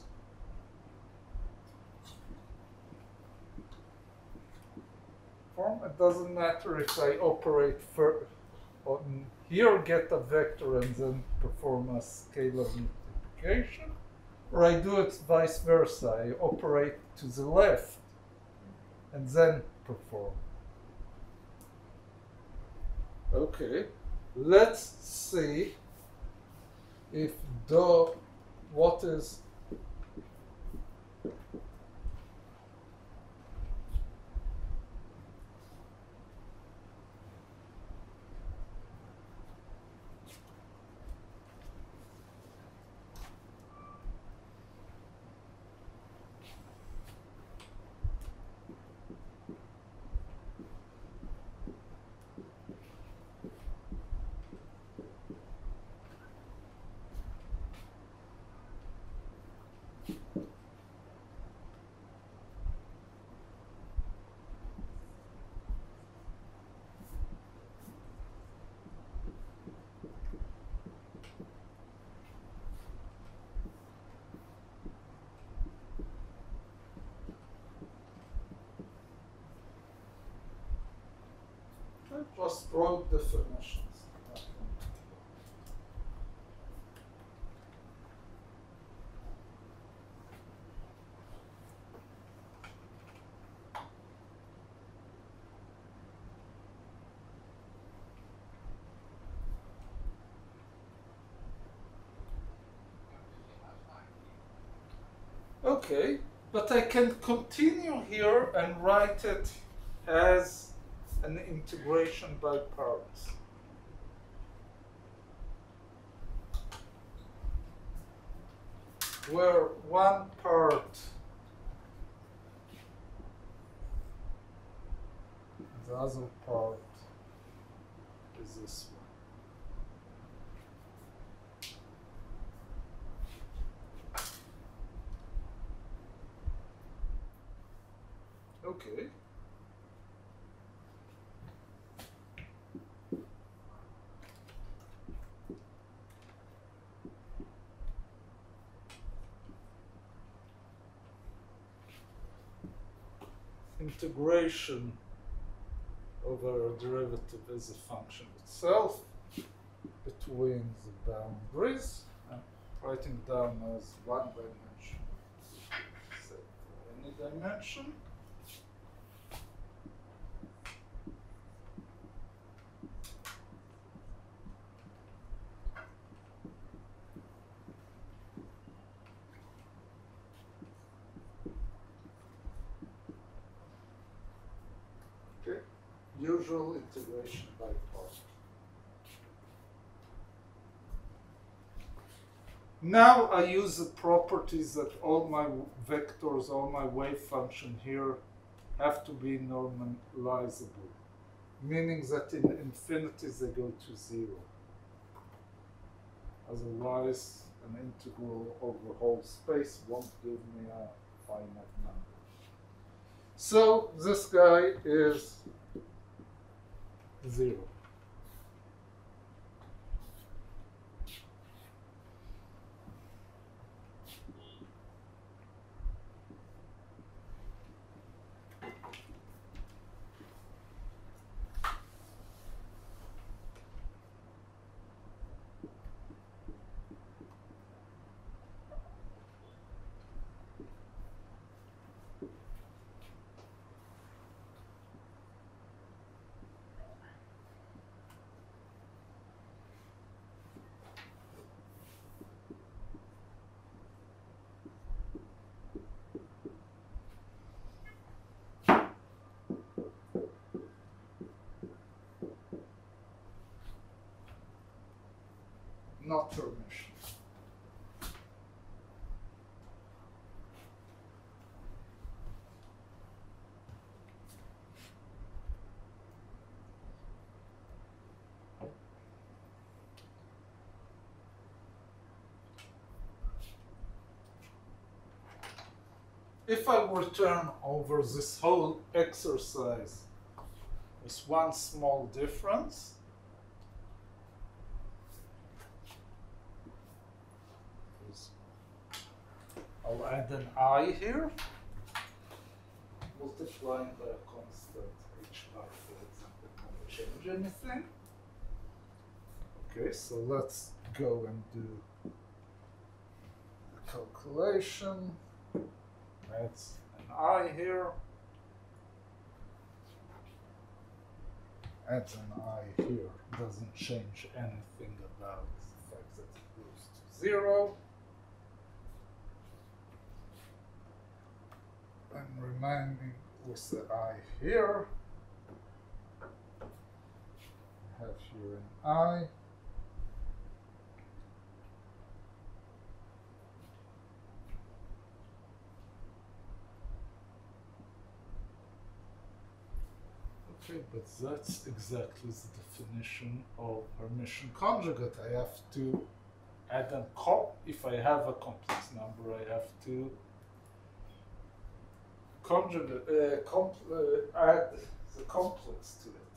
Form. It doesn't matter if I operate on here, get a vector, and then perform a scalar multiplication, or I do it vice versa. I operate to the left and then perform. Okay, let's see if what is just wrote definitions. Okay, but I can continue here and write it as an integration by parts. Where one part other part is this one. Okay. Integration over a derivative is a function itself between the boundaries. I'm writing down as one dimension, say for any dimension. Usual integration by part. Now I use the properties that all my vectors, all my wave function here have to be normalizable, meaning that in infinities they go to 0. Otherwise, an integral over whole space won't give me a finite number. So this guy is 0. Not permission. If I return over this whole exercise with one small difference, I'll add an I here, multiplying by a constant HI, for example, won't change anything. Okay, so let's go and do the calculation. That's an I here. Adds an I here. Doesn't change anything about the fact that it goes to 0. And remaining with the I here. I have here an I. Okay, but that's exactly the definition of Hermitian conjugate. I have to add an if I have a complex number, I have to add the complex to it.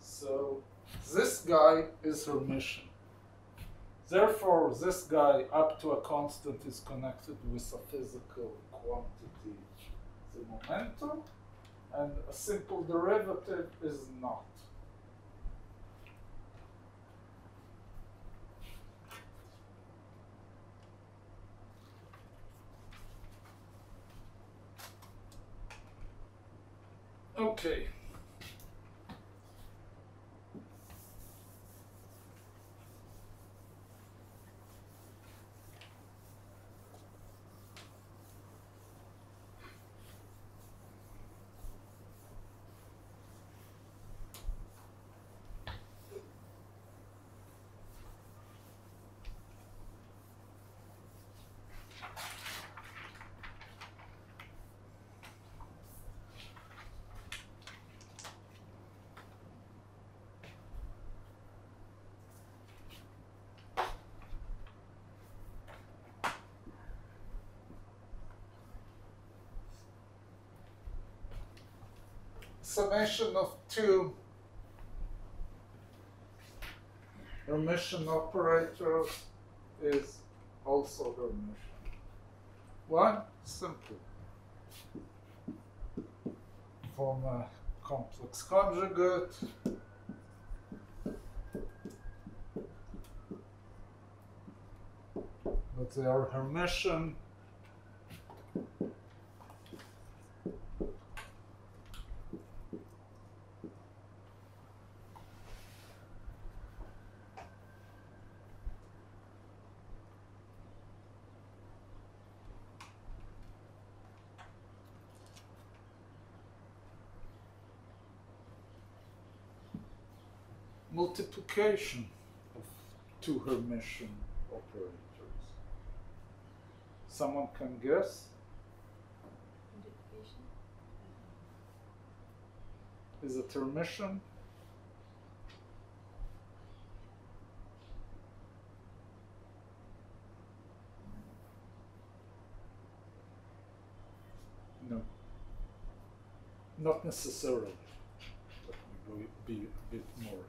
So this guy is Hermitian. Therefore, this guy up to a constant is connected with a physical quantity, the momentum, and a simple derivative is not. Okay. summation of two Hermitian operators is also Hermitian. Why? Simple. Form a complex conjugate. But they are Hermitian. Multiplication of two Hermitian operators. Someone can guess?
Multiplication.
Is it Hermitian? No. Not necessarily. Let me be a bit more exact.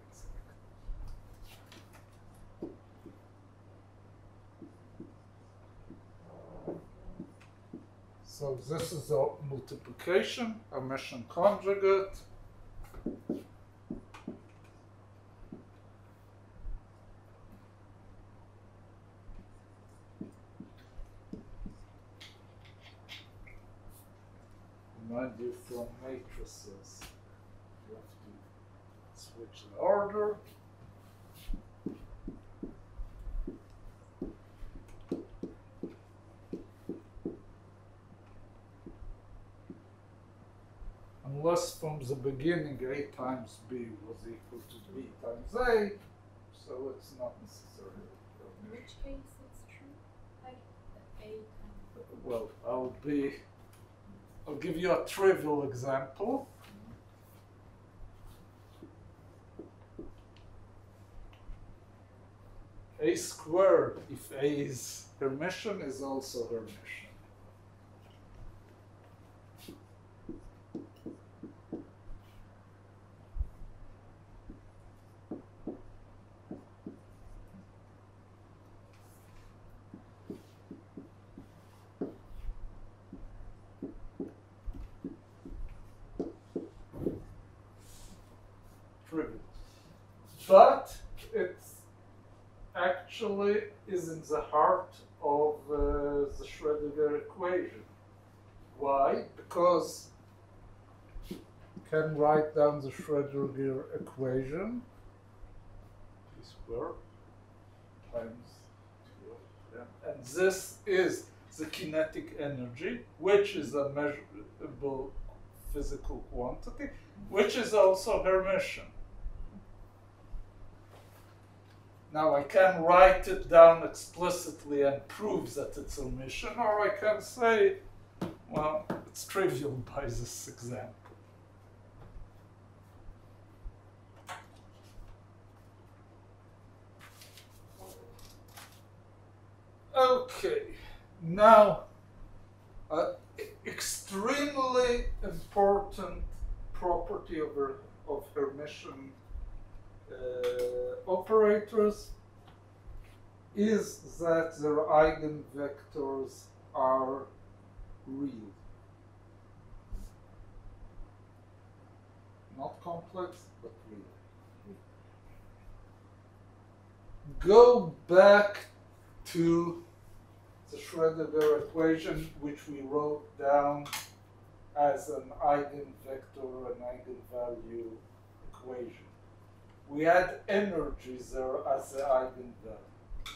So this is a multiplication, a Hermitian conjugate. Remind you from matrices, you have to switch the order. Unless from the beginning A times B was equal to B times A, so it's not necessarily.
In which case it's true? Like the A times.
Well, I'll give you a trivial example. A squared, if A is Hermitian, is also Hermitian. Trivial. But it's actually is in the heart of the Schrödinger equation. Why? Because you can write down the Schrödinger equation, p squared times 2, and this is the kinetic energy, which is a measurable physical quantity, which is also Hermitian. Now I can write it down explicitly and prove that it's Hermitian, or I can say, well, it's trivial by this example. Okay, now extremely important property of Hermitian operators is that their eigenvectors are real. Not complex, but real. Go back to the Schrödinger equation, which we wrote down as an eigenvector and eigenvalue equation. We had energies there as the eigenvalue,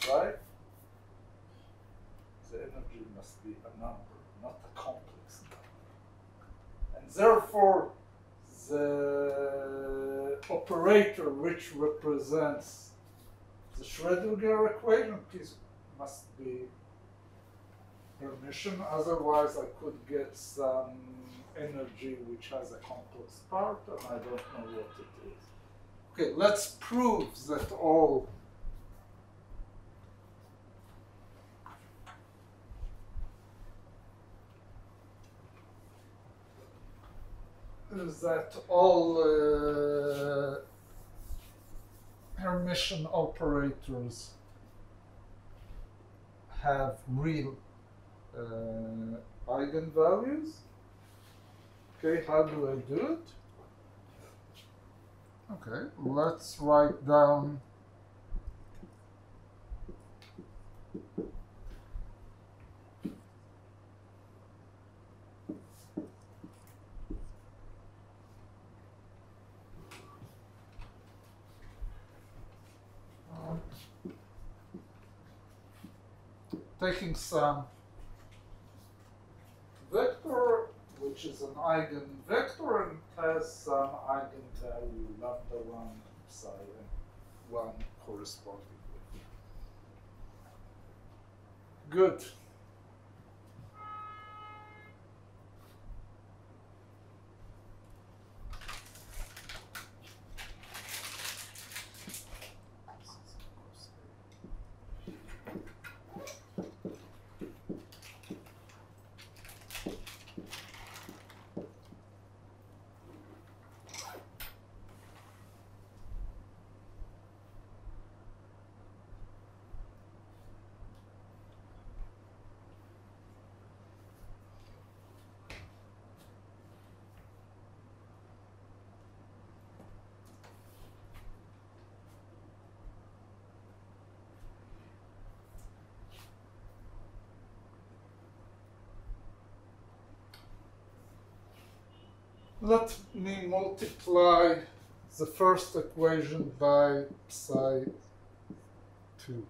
right? The energy must be a number, not a complex number. And therefore, the operator which represents the Schrödinger equation must be Hermitian, otherwise I could get some energy which has a complex part and I don't know what it is. Okay, let's prove that all is that all Hermitian operators have real eigenvalues. Okay, how do I do it? Okay, let's write down taking some vector, which is an eigenvector and has some eigenvalue lambda 1 psi and 1 correspondingly. Good. Let me multiply the first equation by psi 2.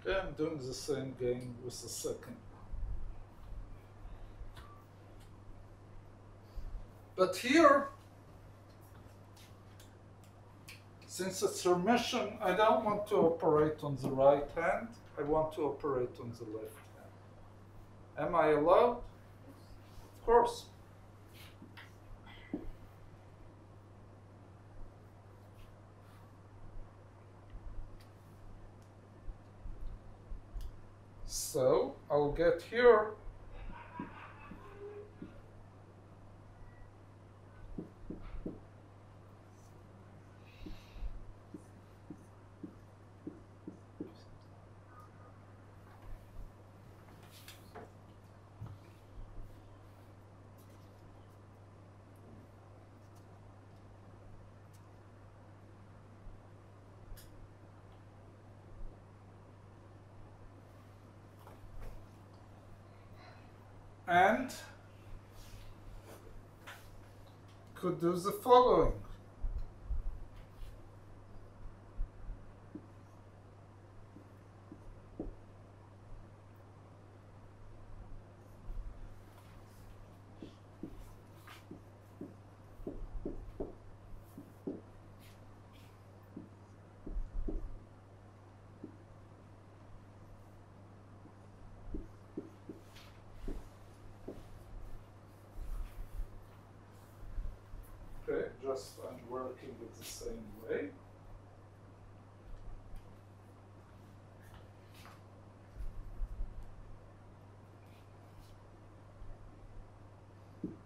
Okay, I'm doing the same game with the second. But here, since it's Hermitian, I don't want to operate on the right hand. I want to operate on the left hand. Am I allowed? Of course. So I'll get here and could do the following. Okay, just I'm working it the same way.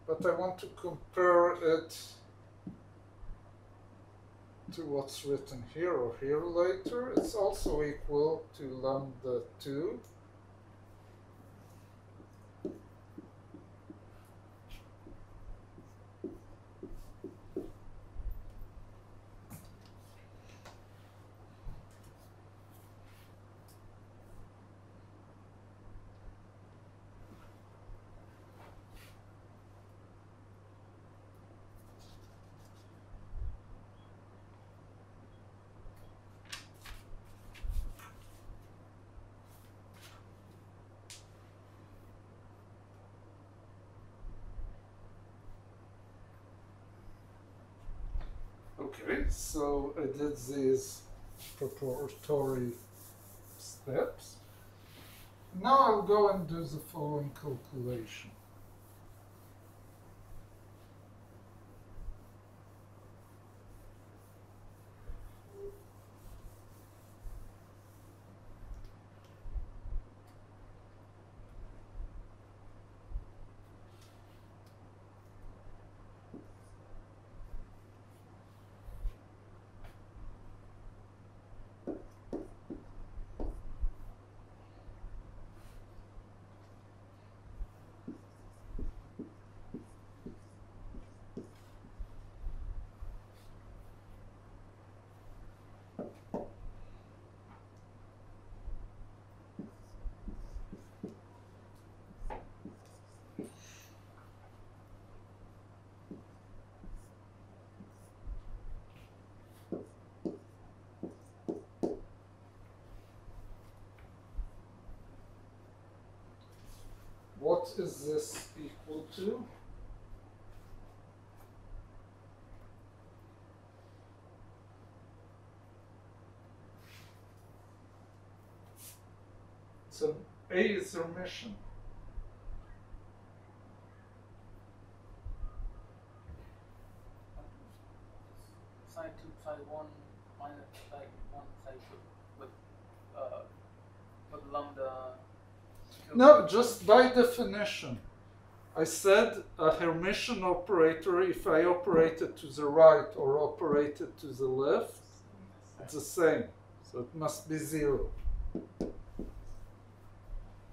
But I want to compare it to what's written here or here later. It's also equal to lambda 2. Okay, so I did these preparatory steps. Now I'll go and do the following calculation. What is this equal to? So A is remission.
Psi 2, psi 1 minus psi 1, psi 2 with lambda.
No, just by definition. I said a Hermitian operator, if I operate it to the right or operate it to the left, it's the same. So it must be 0.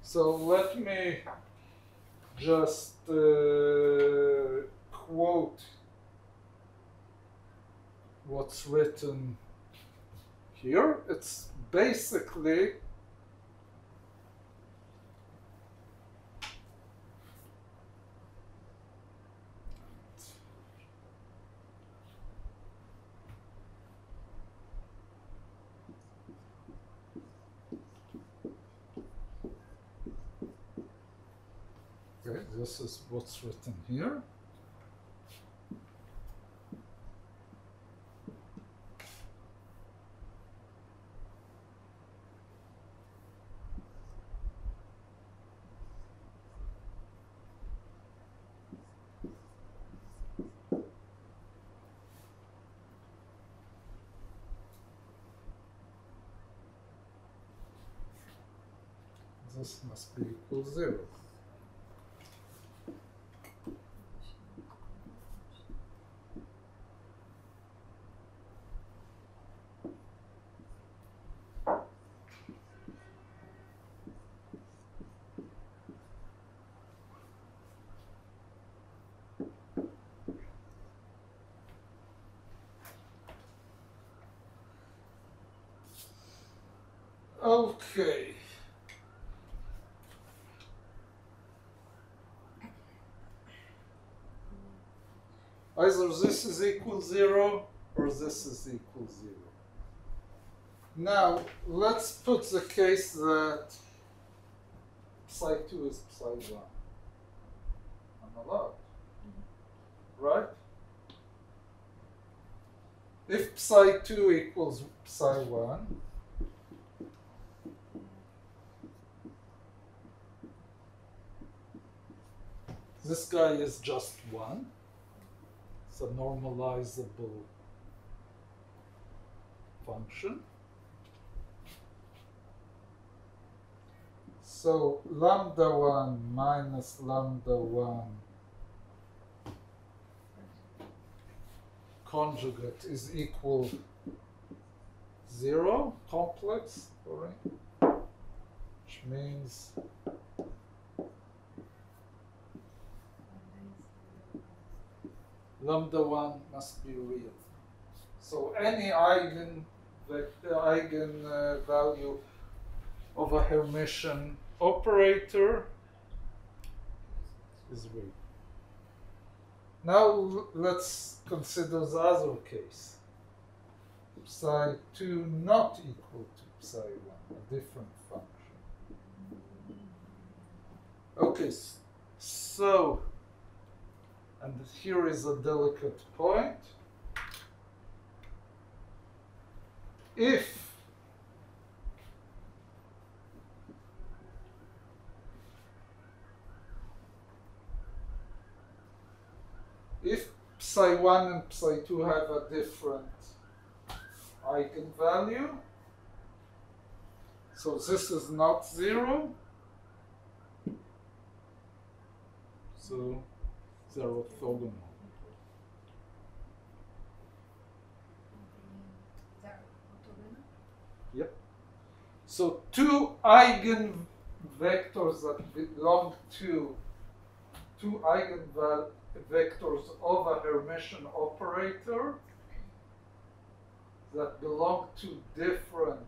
So let me just quote what's written here. It's basically okay, this is what's written here. This must be equal 0. Okay. Either this is equal 0 or this is equal 0. Now, let's put the case that psi 2 is psi 1. I'm allowed. Right? If psi 2 equals psi 1, this guy is just 1. It's a normalizable function. So lambda 1 minus lambda 1 conjugate is equal 0 complex, which means lambda 1 must be real. So any eigenvalue of a Hermitian operator is real. Now let's consider the other case. Psi 2 not equal to psi 1, a different function. Okay, so, and here is a delicate point. if psi1 and psi2 have a different eigenvalue, so this is not 0, so they're orthogonal.
They're orthogonal?
Yep. So two eigenvectors that belong to two eigenvectors of a Hermitian operator that belong to different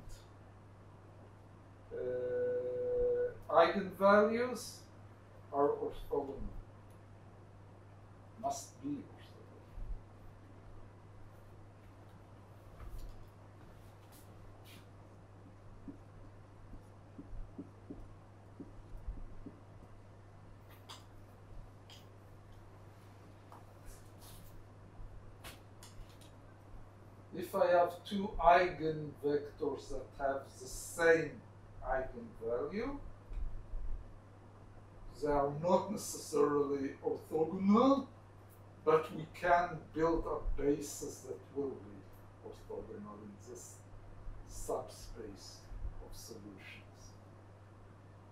eigenvalues are orthogonal. Must be orthogonal. If I have two eigenvectors that have the same eigenvalue, they are not necessarily orthogonal, but we can build a basis that will be orthogonal in this subspace of solutions.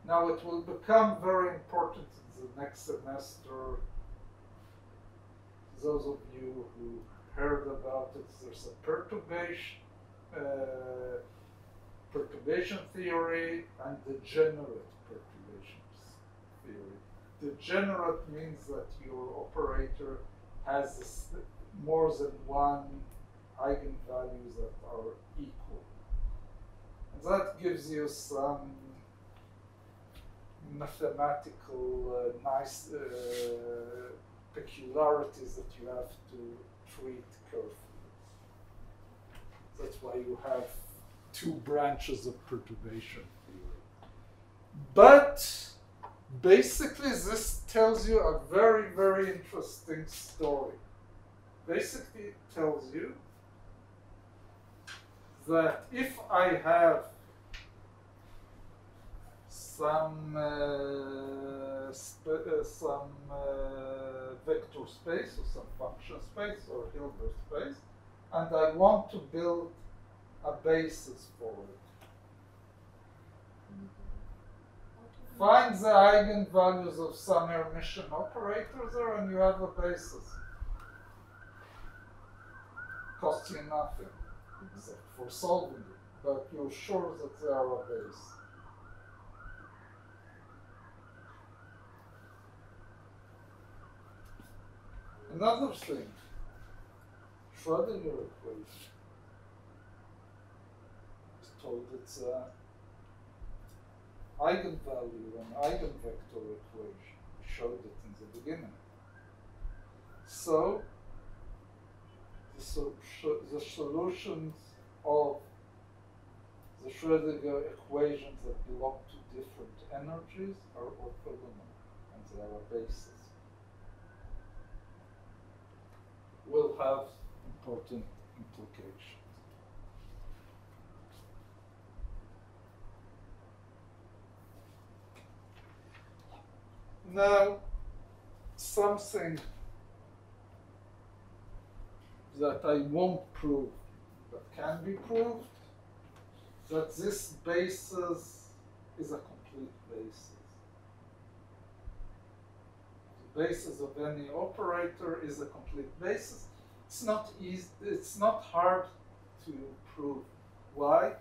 Now it will become very important in the next semester. Those of you who heard about it, there's a perturbation theory and degenerate perturbations theory. Degenerate means that your operator has more than one eigenvalues that are equal. And that gives you some mathematical nice peculiarities that you have to treat carefully. That's why you have two branches of perturbation theory. But basically this tells you a very, very interesting story. Basically it tells you that if I have some vector space or some function space or Hilbert space, and I want to build a basis for it. Find the eigenvalues of some Hermitian operators there and you have a basis. Costs you nothing except for solving it, but you're sure that they are a base. Another thing, Schrödinger equation is told it's an eigenvalue and eigenvector equation. We showed it in the beginning. So the solutions of the Schrödinger equations that belong to different energies are orthogonal and they are a basis. Will have important implications. Now, something that I won't prove, but can be proved, that this basis is a complete basis. The basis of any operator is a complete basis. It's not easy, it's not hard to prove. Why?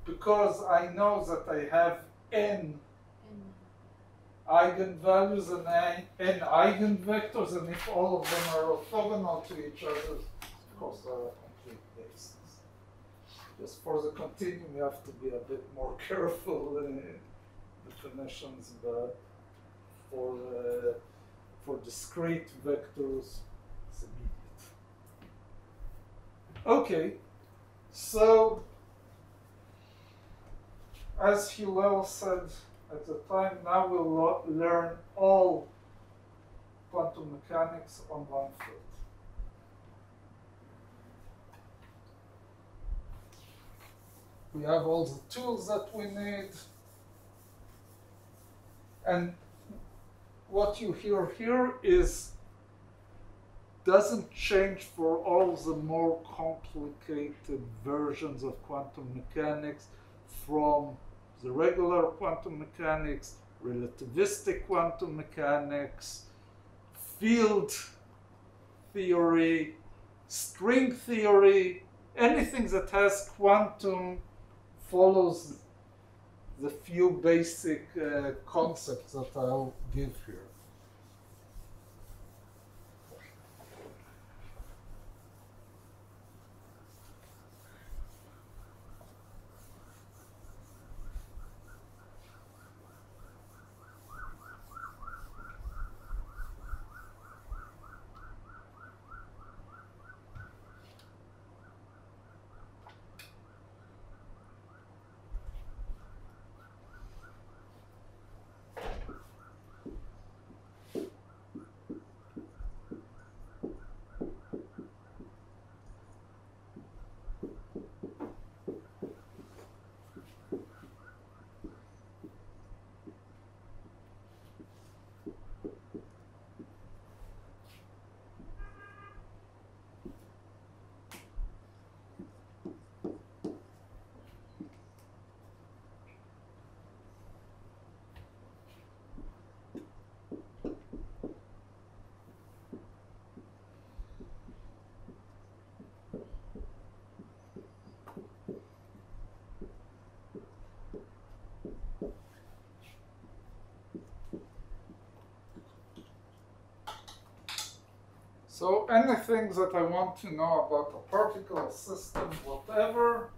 Because I know that I have n eigenvalues and n eigenvectors, and if all of them are orthogonal to each other, of course, they are a complete basis. Just for the continuum, you have to be a bit more careful in definitions, but for discrete vectors, it's immediate. Okay, so as Hillel said at the time, now we'll learn all quantum mechanics on one foot. We have all the tools that we need. And what you hear here doesn't change for all the more complicated versions of quantum mechanics, from the regular quantum mechanics, relativistic quantum mechanics, field theory, string theory. Anything that has quantum follows the few basic concepts that I'll give here. So anything that I want to know about a particle system, whatever,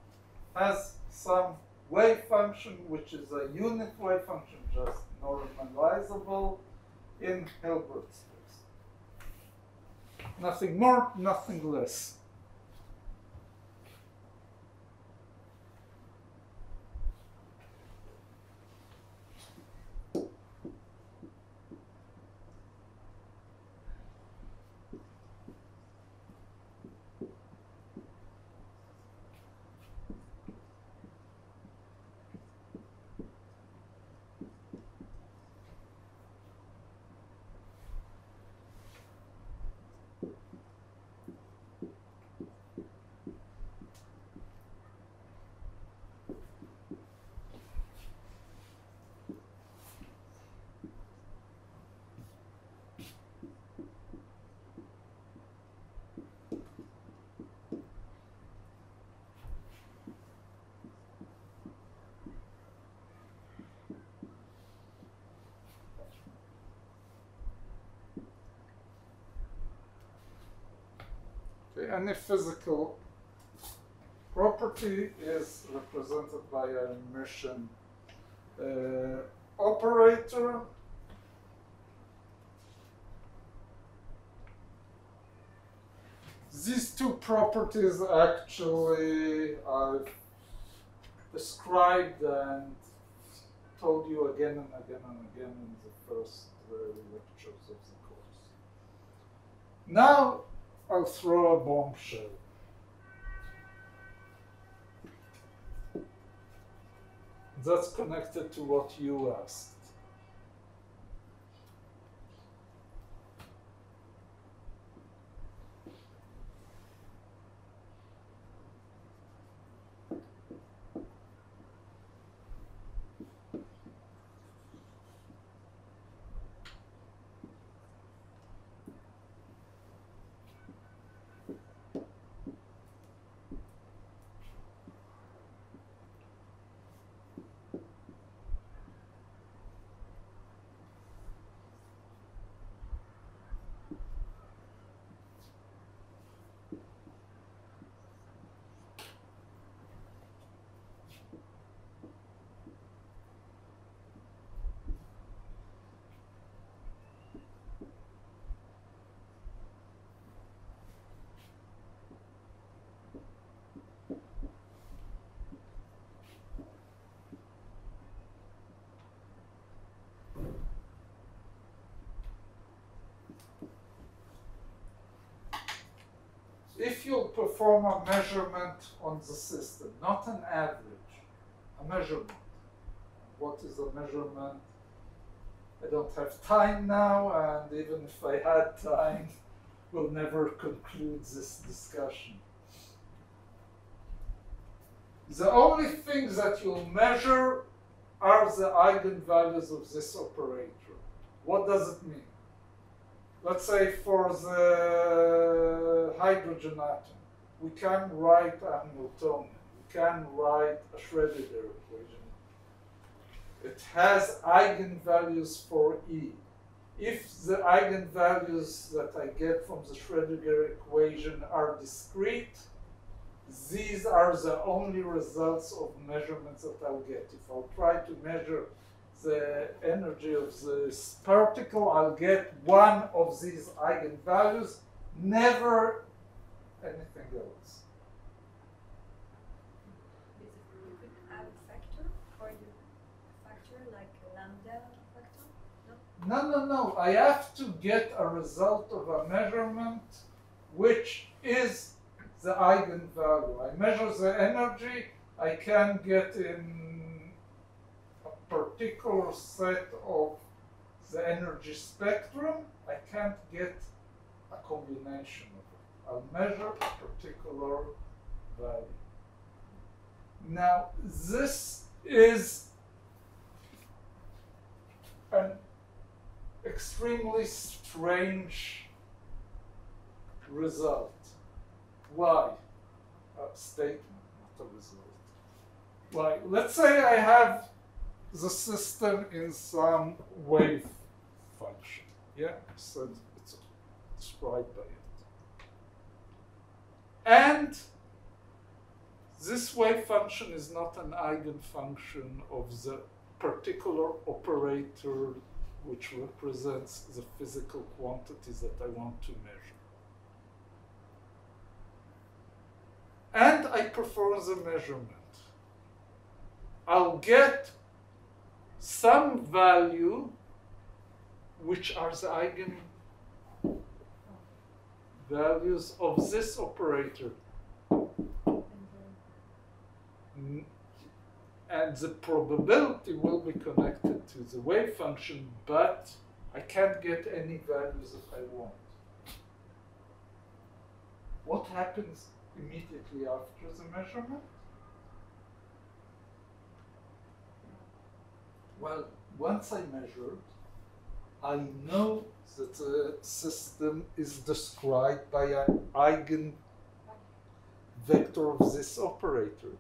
has some wave function, which is a unit wave function, just normalizable in Hilbert space. Nothing more, nothing less. Any physical property is represented by an emission operator. These two properties actually I've described and told you again and again and again in the first lectures of the course. Now I'll throw a bombshell. That's connected to what you asked. if you perform a measurement on the system, not an average, a measurement. What is a measurement? I don't have time now, and even if I had time, we'll never conclude this discussion. The only things that you'll measure are the eigenvalues of this operator. What does it mean? Let's say for the hydrogen atom, we can write a Hamiltonian, we can write a Schrödinger equation. It has eigenvalues for E. If the eigenvalues that I get from the Schrödinger equation are discrete, these are the only results of measurements that I'll get. If I'll try to measure the energy of this particle, I'll get one of these eigenvalues, never anything else.
You could add a factor, or you factor like a lambda factor?
No. I have to get a result of a measurement which is the eigenvalue. I measure the energy, I can get in a particular set of the energy spectrum, I can't get a combination of it. I'll measure a particular value. Now, this is an extremely strange result. Why? A statement, not a result. Why? Let's say I have the system in some wave function. Yeah, so it's described by it. And this wave function is not an eigenfunction of the particular operator which represents the physical quantities that I want to measure. And I perform the measurement. I'll get some value which are the eigenvalues of this operator. And the probability will be connected to the wave function, but I can't get any values if I want. What happens immediately after the measurement? Well, once I measured, I know that the system is described by an eigenvector of this operator,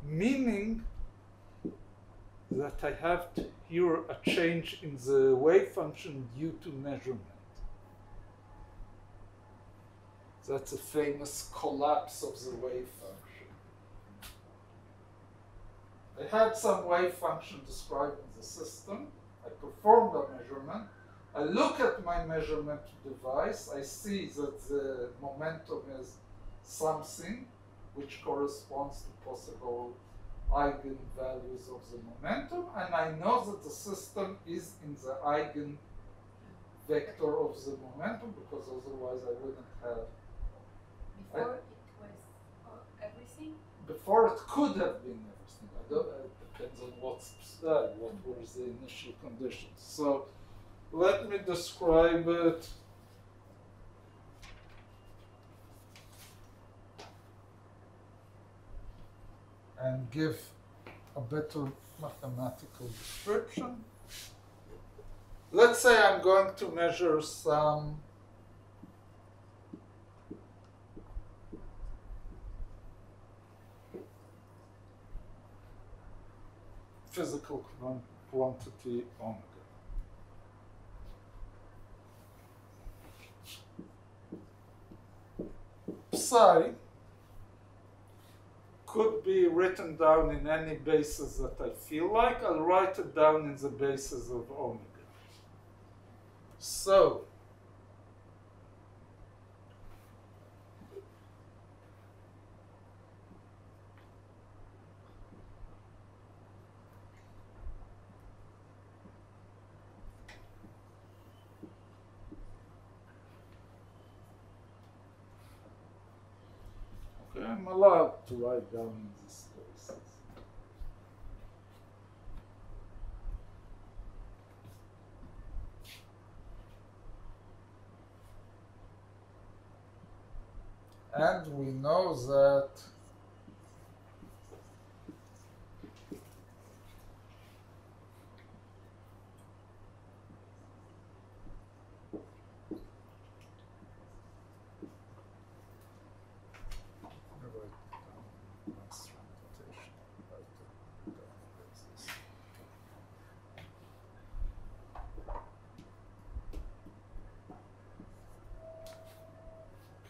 meaning that I have here a change in the wave function due to measurement. That's a famous collapse of the wave function. I had some wave function described in the system. I performed a measurement. I look at my measurement device. I see that the momentum is something which corresponds to possible eigenvalues of the momentum, and I know that the system is in the eigenvector of the momentum, because otherwise I wouldn't have.
Before it was everything?
Before it could have been everything. I don't, it depends on what were the initial conditions. So let me describe it. And give a better mathematical description. Let's say I'm going to measure some physical quantity omega. Psi could be written down in any basis that I feel like. I'll write it down in the basis of omega. So, Okay, I'm allowed to write down in these spaces. And we know that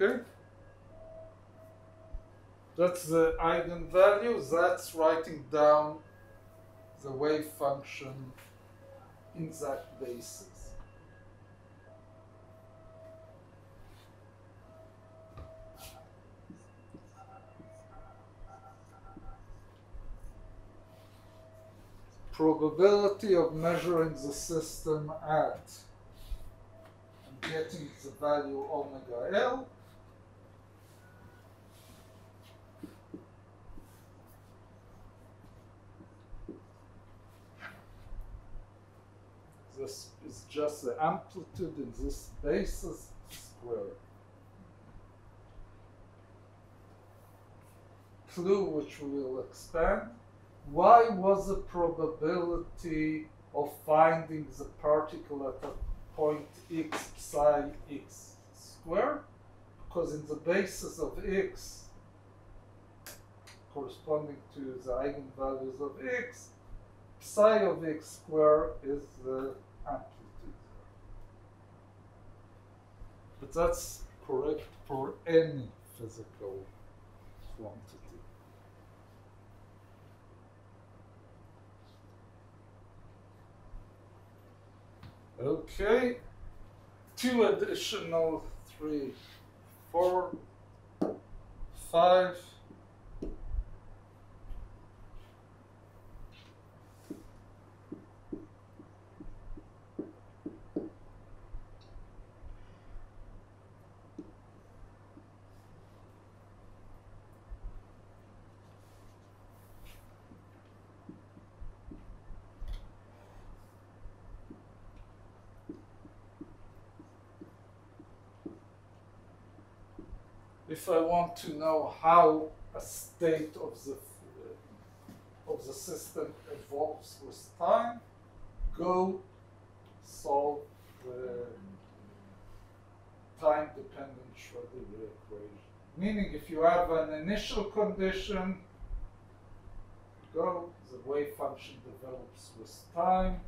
okay. That's the eigenvalue. That's writing down the wave function in that basis. Probability of measuring the system at and getting the value omega L. This is just the amplitude in this basis squared. Clue which we will expand. Why was the probability of finding the particle at a point x psi x squared? Because in the basis of x, corresponding to the eigenvalues of x, psi of x squared is the amplitude. But that's correct for any physical quantity. Okay, 2 additional, 3, 4, 5. If I want to know how a state of the system evolves with time, go solve the time-dependent Schrödinger equation. Meaning, if you have an initial condition, go, the wave function develops with time.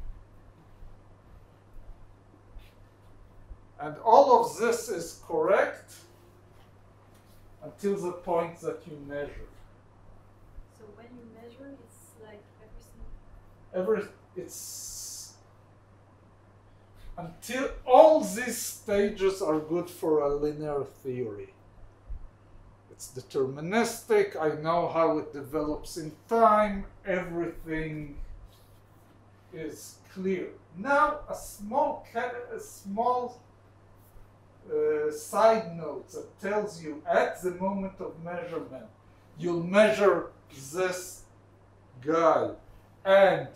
And all of this is correct until the point that you measure.
So when you measure, it's like everything.
It's until all these stages are good for a linear theory. It's deterministic. I know how it develops in time. Everything is clear. Now, a small side note that tells you at the moment of measurement, you'll measure this guy. And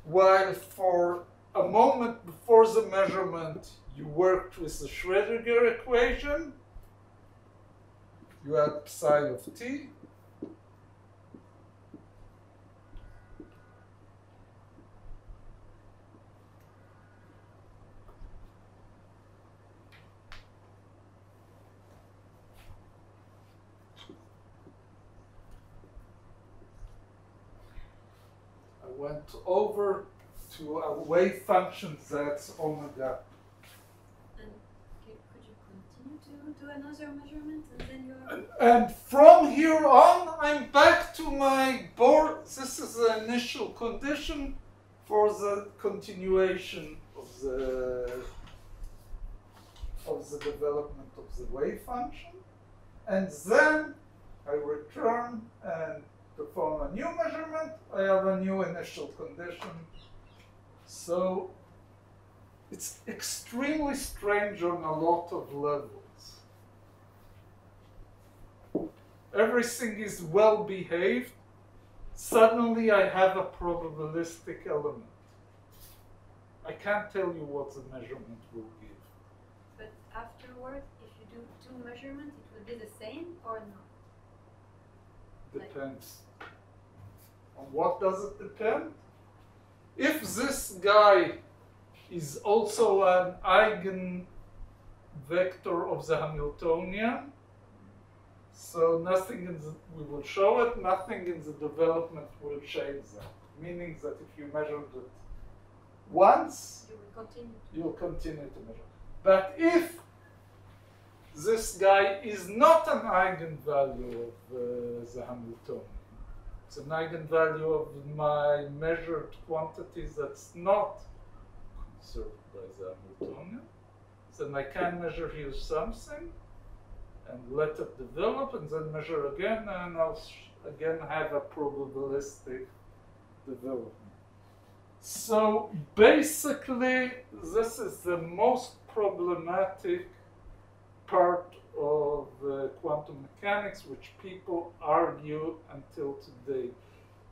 while for a moment before the measurement, you worked with the Schrödinger equation, you had psi of t. Went over to a wave function that's omega.
And could you continue to do another measurement and then you're...
And from here on, I'm back to my board. This is the initial condition for the continuation of the development of the wave function. And then I return and perform a new measurement, I have a new initial condition. So it's extremely strange on a lot of levels. everything is well behaved, suddenly I have a probabilistic element. I can't tell you what the measurement will give.
But afterwards, if you do two measurements, it will be the same or no?
Depends. On what does it depend? If this guy is also an eigenvector of the Hamiltonian, so nothing in the, we will show it, nothing in the development will change that. Meaning that if you measured it once, you will continue to measure. But if this guy is not an eigenvalue of the Hamiltonian, it's an eigenvalue of my measured quantities that's not conserved by the Hamiltonian, then I can measure here something and let it develop and then measure again, and I'll again have a probabilistic development. So basically, this is the most problematic part of quantum mechanics, which people argue until today.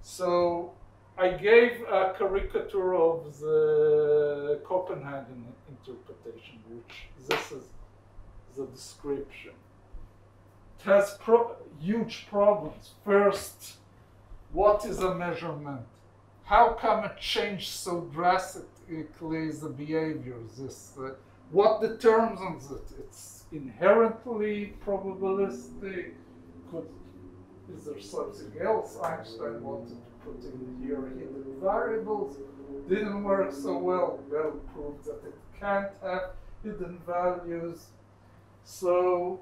So I gave a caricature of the Copenhagen interpretation, which this is the description. It has huge problems. First, what is a measurement? How come it changed so drastically the behavior? What determines it? It's inherently probabilistic. Is there something else? Einstein wanted to put in here hidden variables. Didn't work so well. Bell proved that it can't have hidden values. So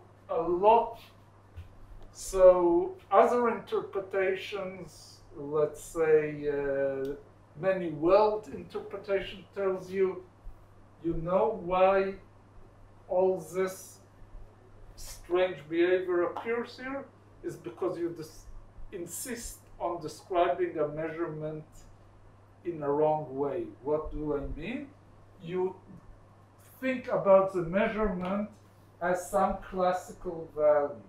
other interpretations, let's say many world interpretation tells you, you know why all this strange behavior appears here is because you insist on describing a measurement in a wrong way. What do I mean? You think about the measurement as some classical value.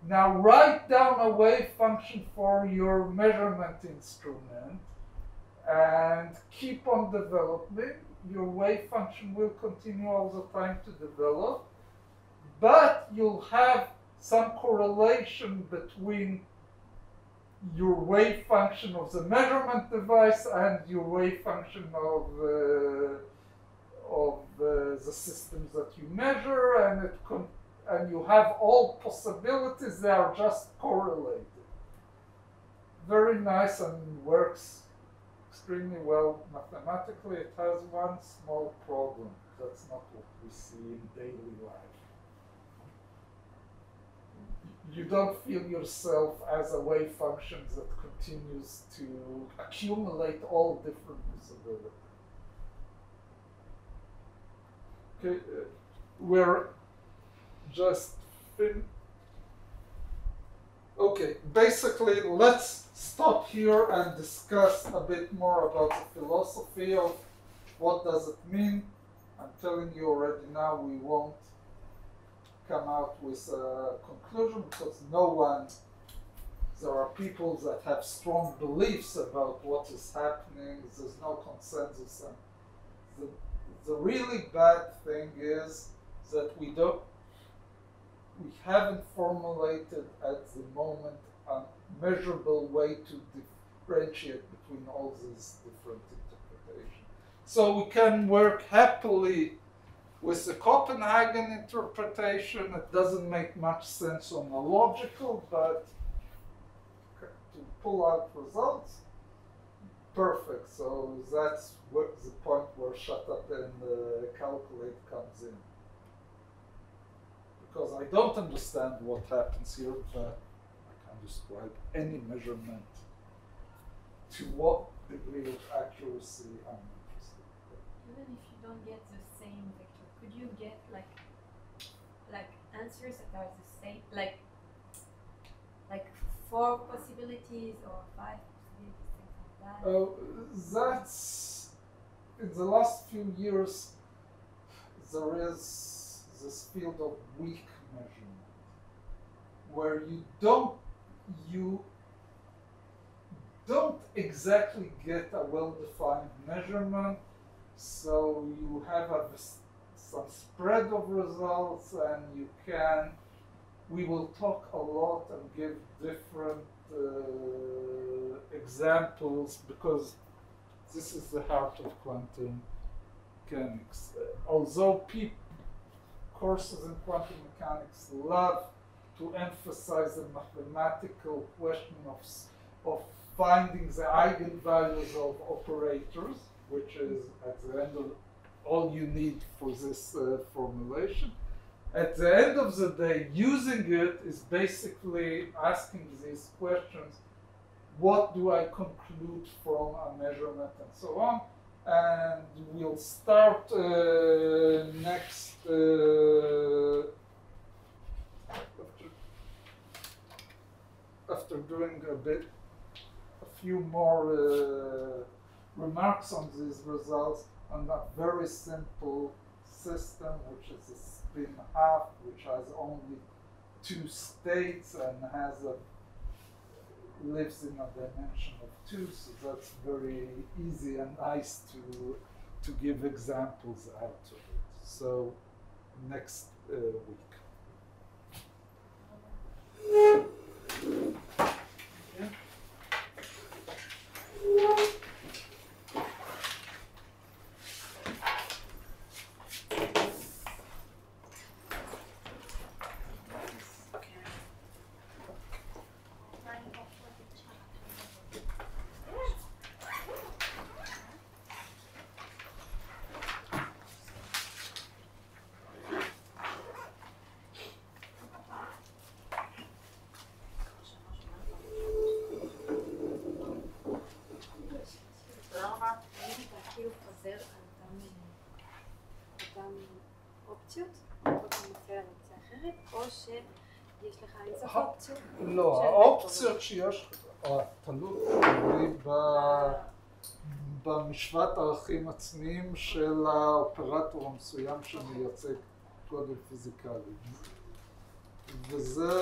Now write down a wave function for your measurement instrument and keep on developing. Your wave function will continue all the time to develop, but you'll have some correlation between your wave function of the measurement device and your wave function of the systems that you measure, and you have all possibilities. They are just correlated. Very nice and works extremely well mathematically. It has one small problem. That's not what we see in daily life. You don't feel yourself as a wave function that continues to accumulate all different visibility. Okay, we're just okay, basically let's stop here and discuss a bit more about the philosophy of what does it mean. I'm telling you already now, we won't come out with a conclusion because there are people that have strong beliefs about what is happening. There's no consensus, and the really bad thing is that we haven't formulated at the moment a measurable way to differentiate between all these different interpretations. So we can work happily with the Copenhagen interpretation. It doesn't make much sense on a logical, but to pull out results, perfect. So that's the point where shut up and calculate comes in. Because I don't understand what happens here, but I can describe any measurement. To what degree of accuracy I'm interested.
Even if you don't get the same vector, could you get like answers that are the same, like 4 possibilities or 5 possibilities, things like that?
That's in the last few years. There is this field of weak measurement, where you don't you don't exactly get a well-defined measurement, so you have some spread of results, and we will talk a lot and give different examples, because this is the heart of quantum mechanics. Although courses in quantum mechanics love to emphasize the mathematical question of finding the eigenvalues of operators, which is at the end of all you need for this formulation. At the end of the day, using it is basically asking these questions: what do I conclude from a measurement, and so on. And we'll start next after doing a few more remarks on these results on a very simple system, which is a spin half, which has only 2 states and lives in a dimension of 2, so that's very easy and nice to give examples out of it. So next week. Yeah. לא, האופציות שיש, התלות שלי במשוואת הערכים עצמיים של האופרטור המסוים שמייצג גודל פיזיקלי. וזה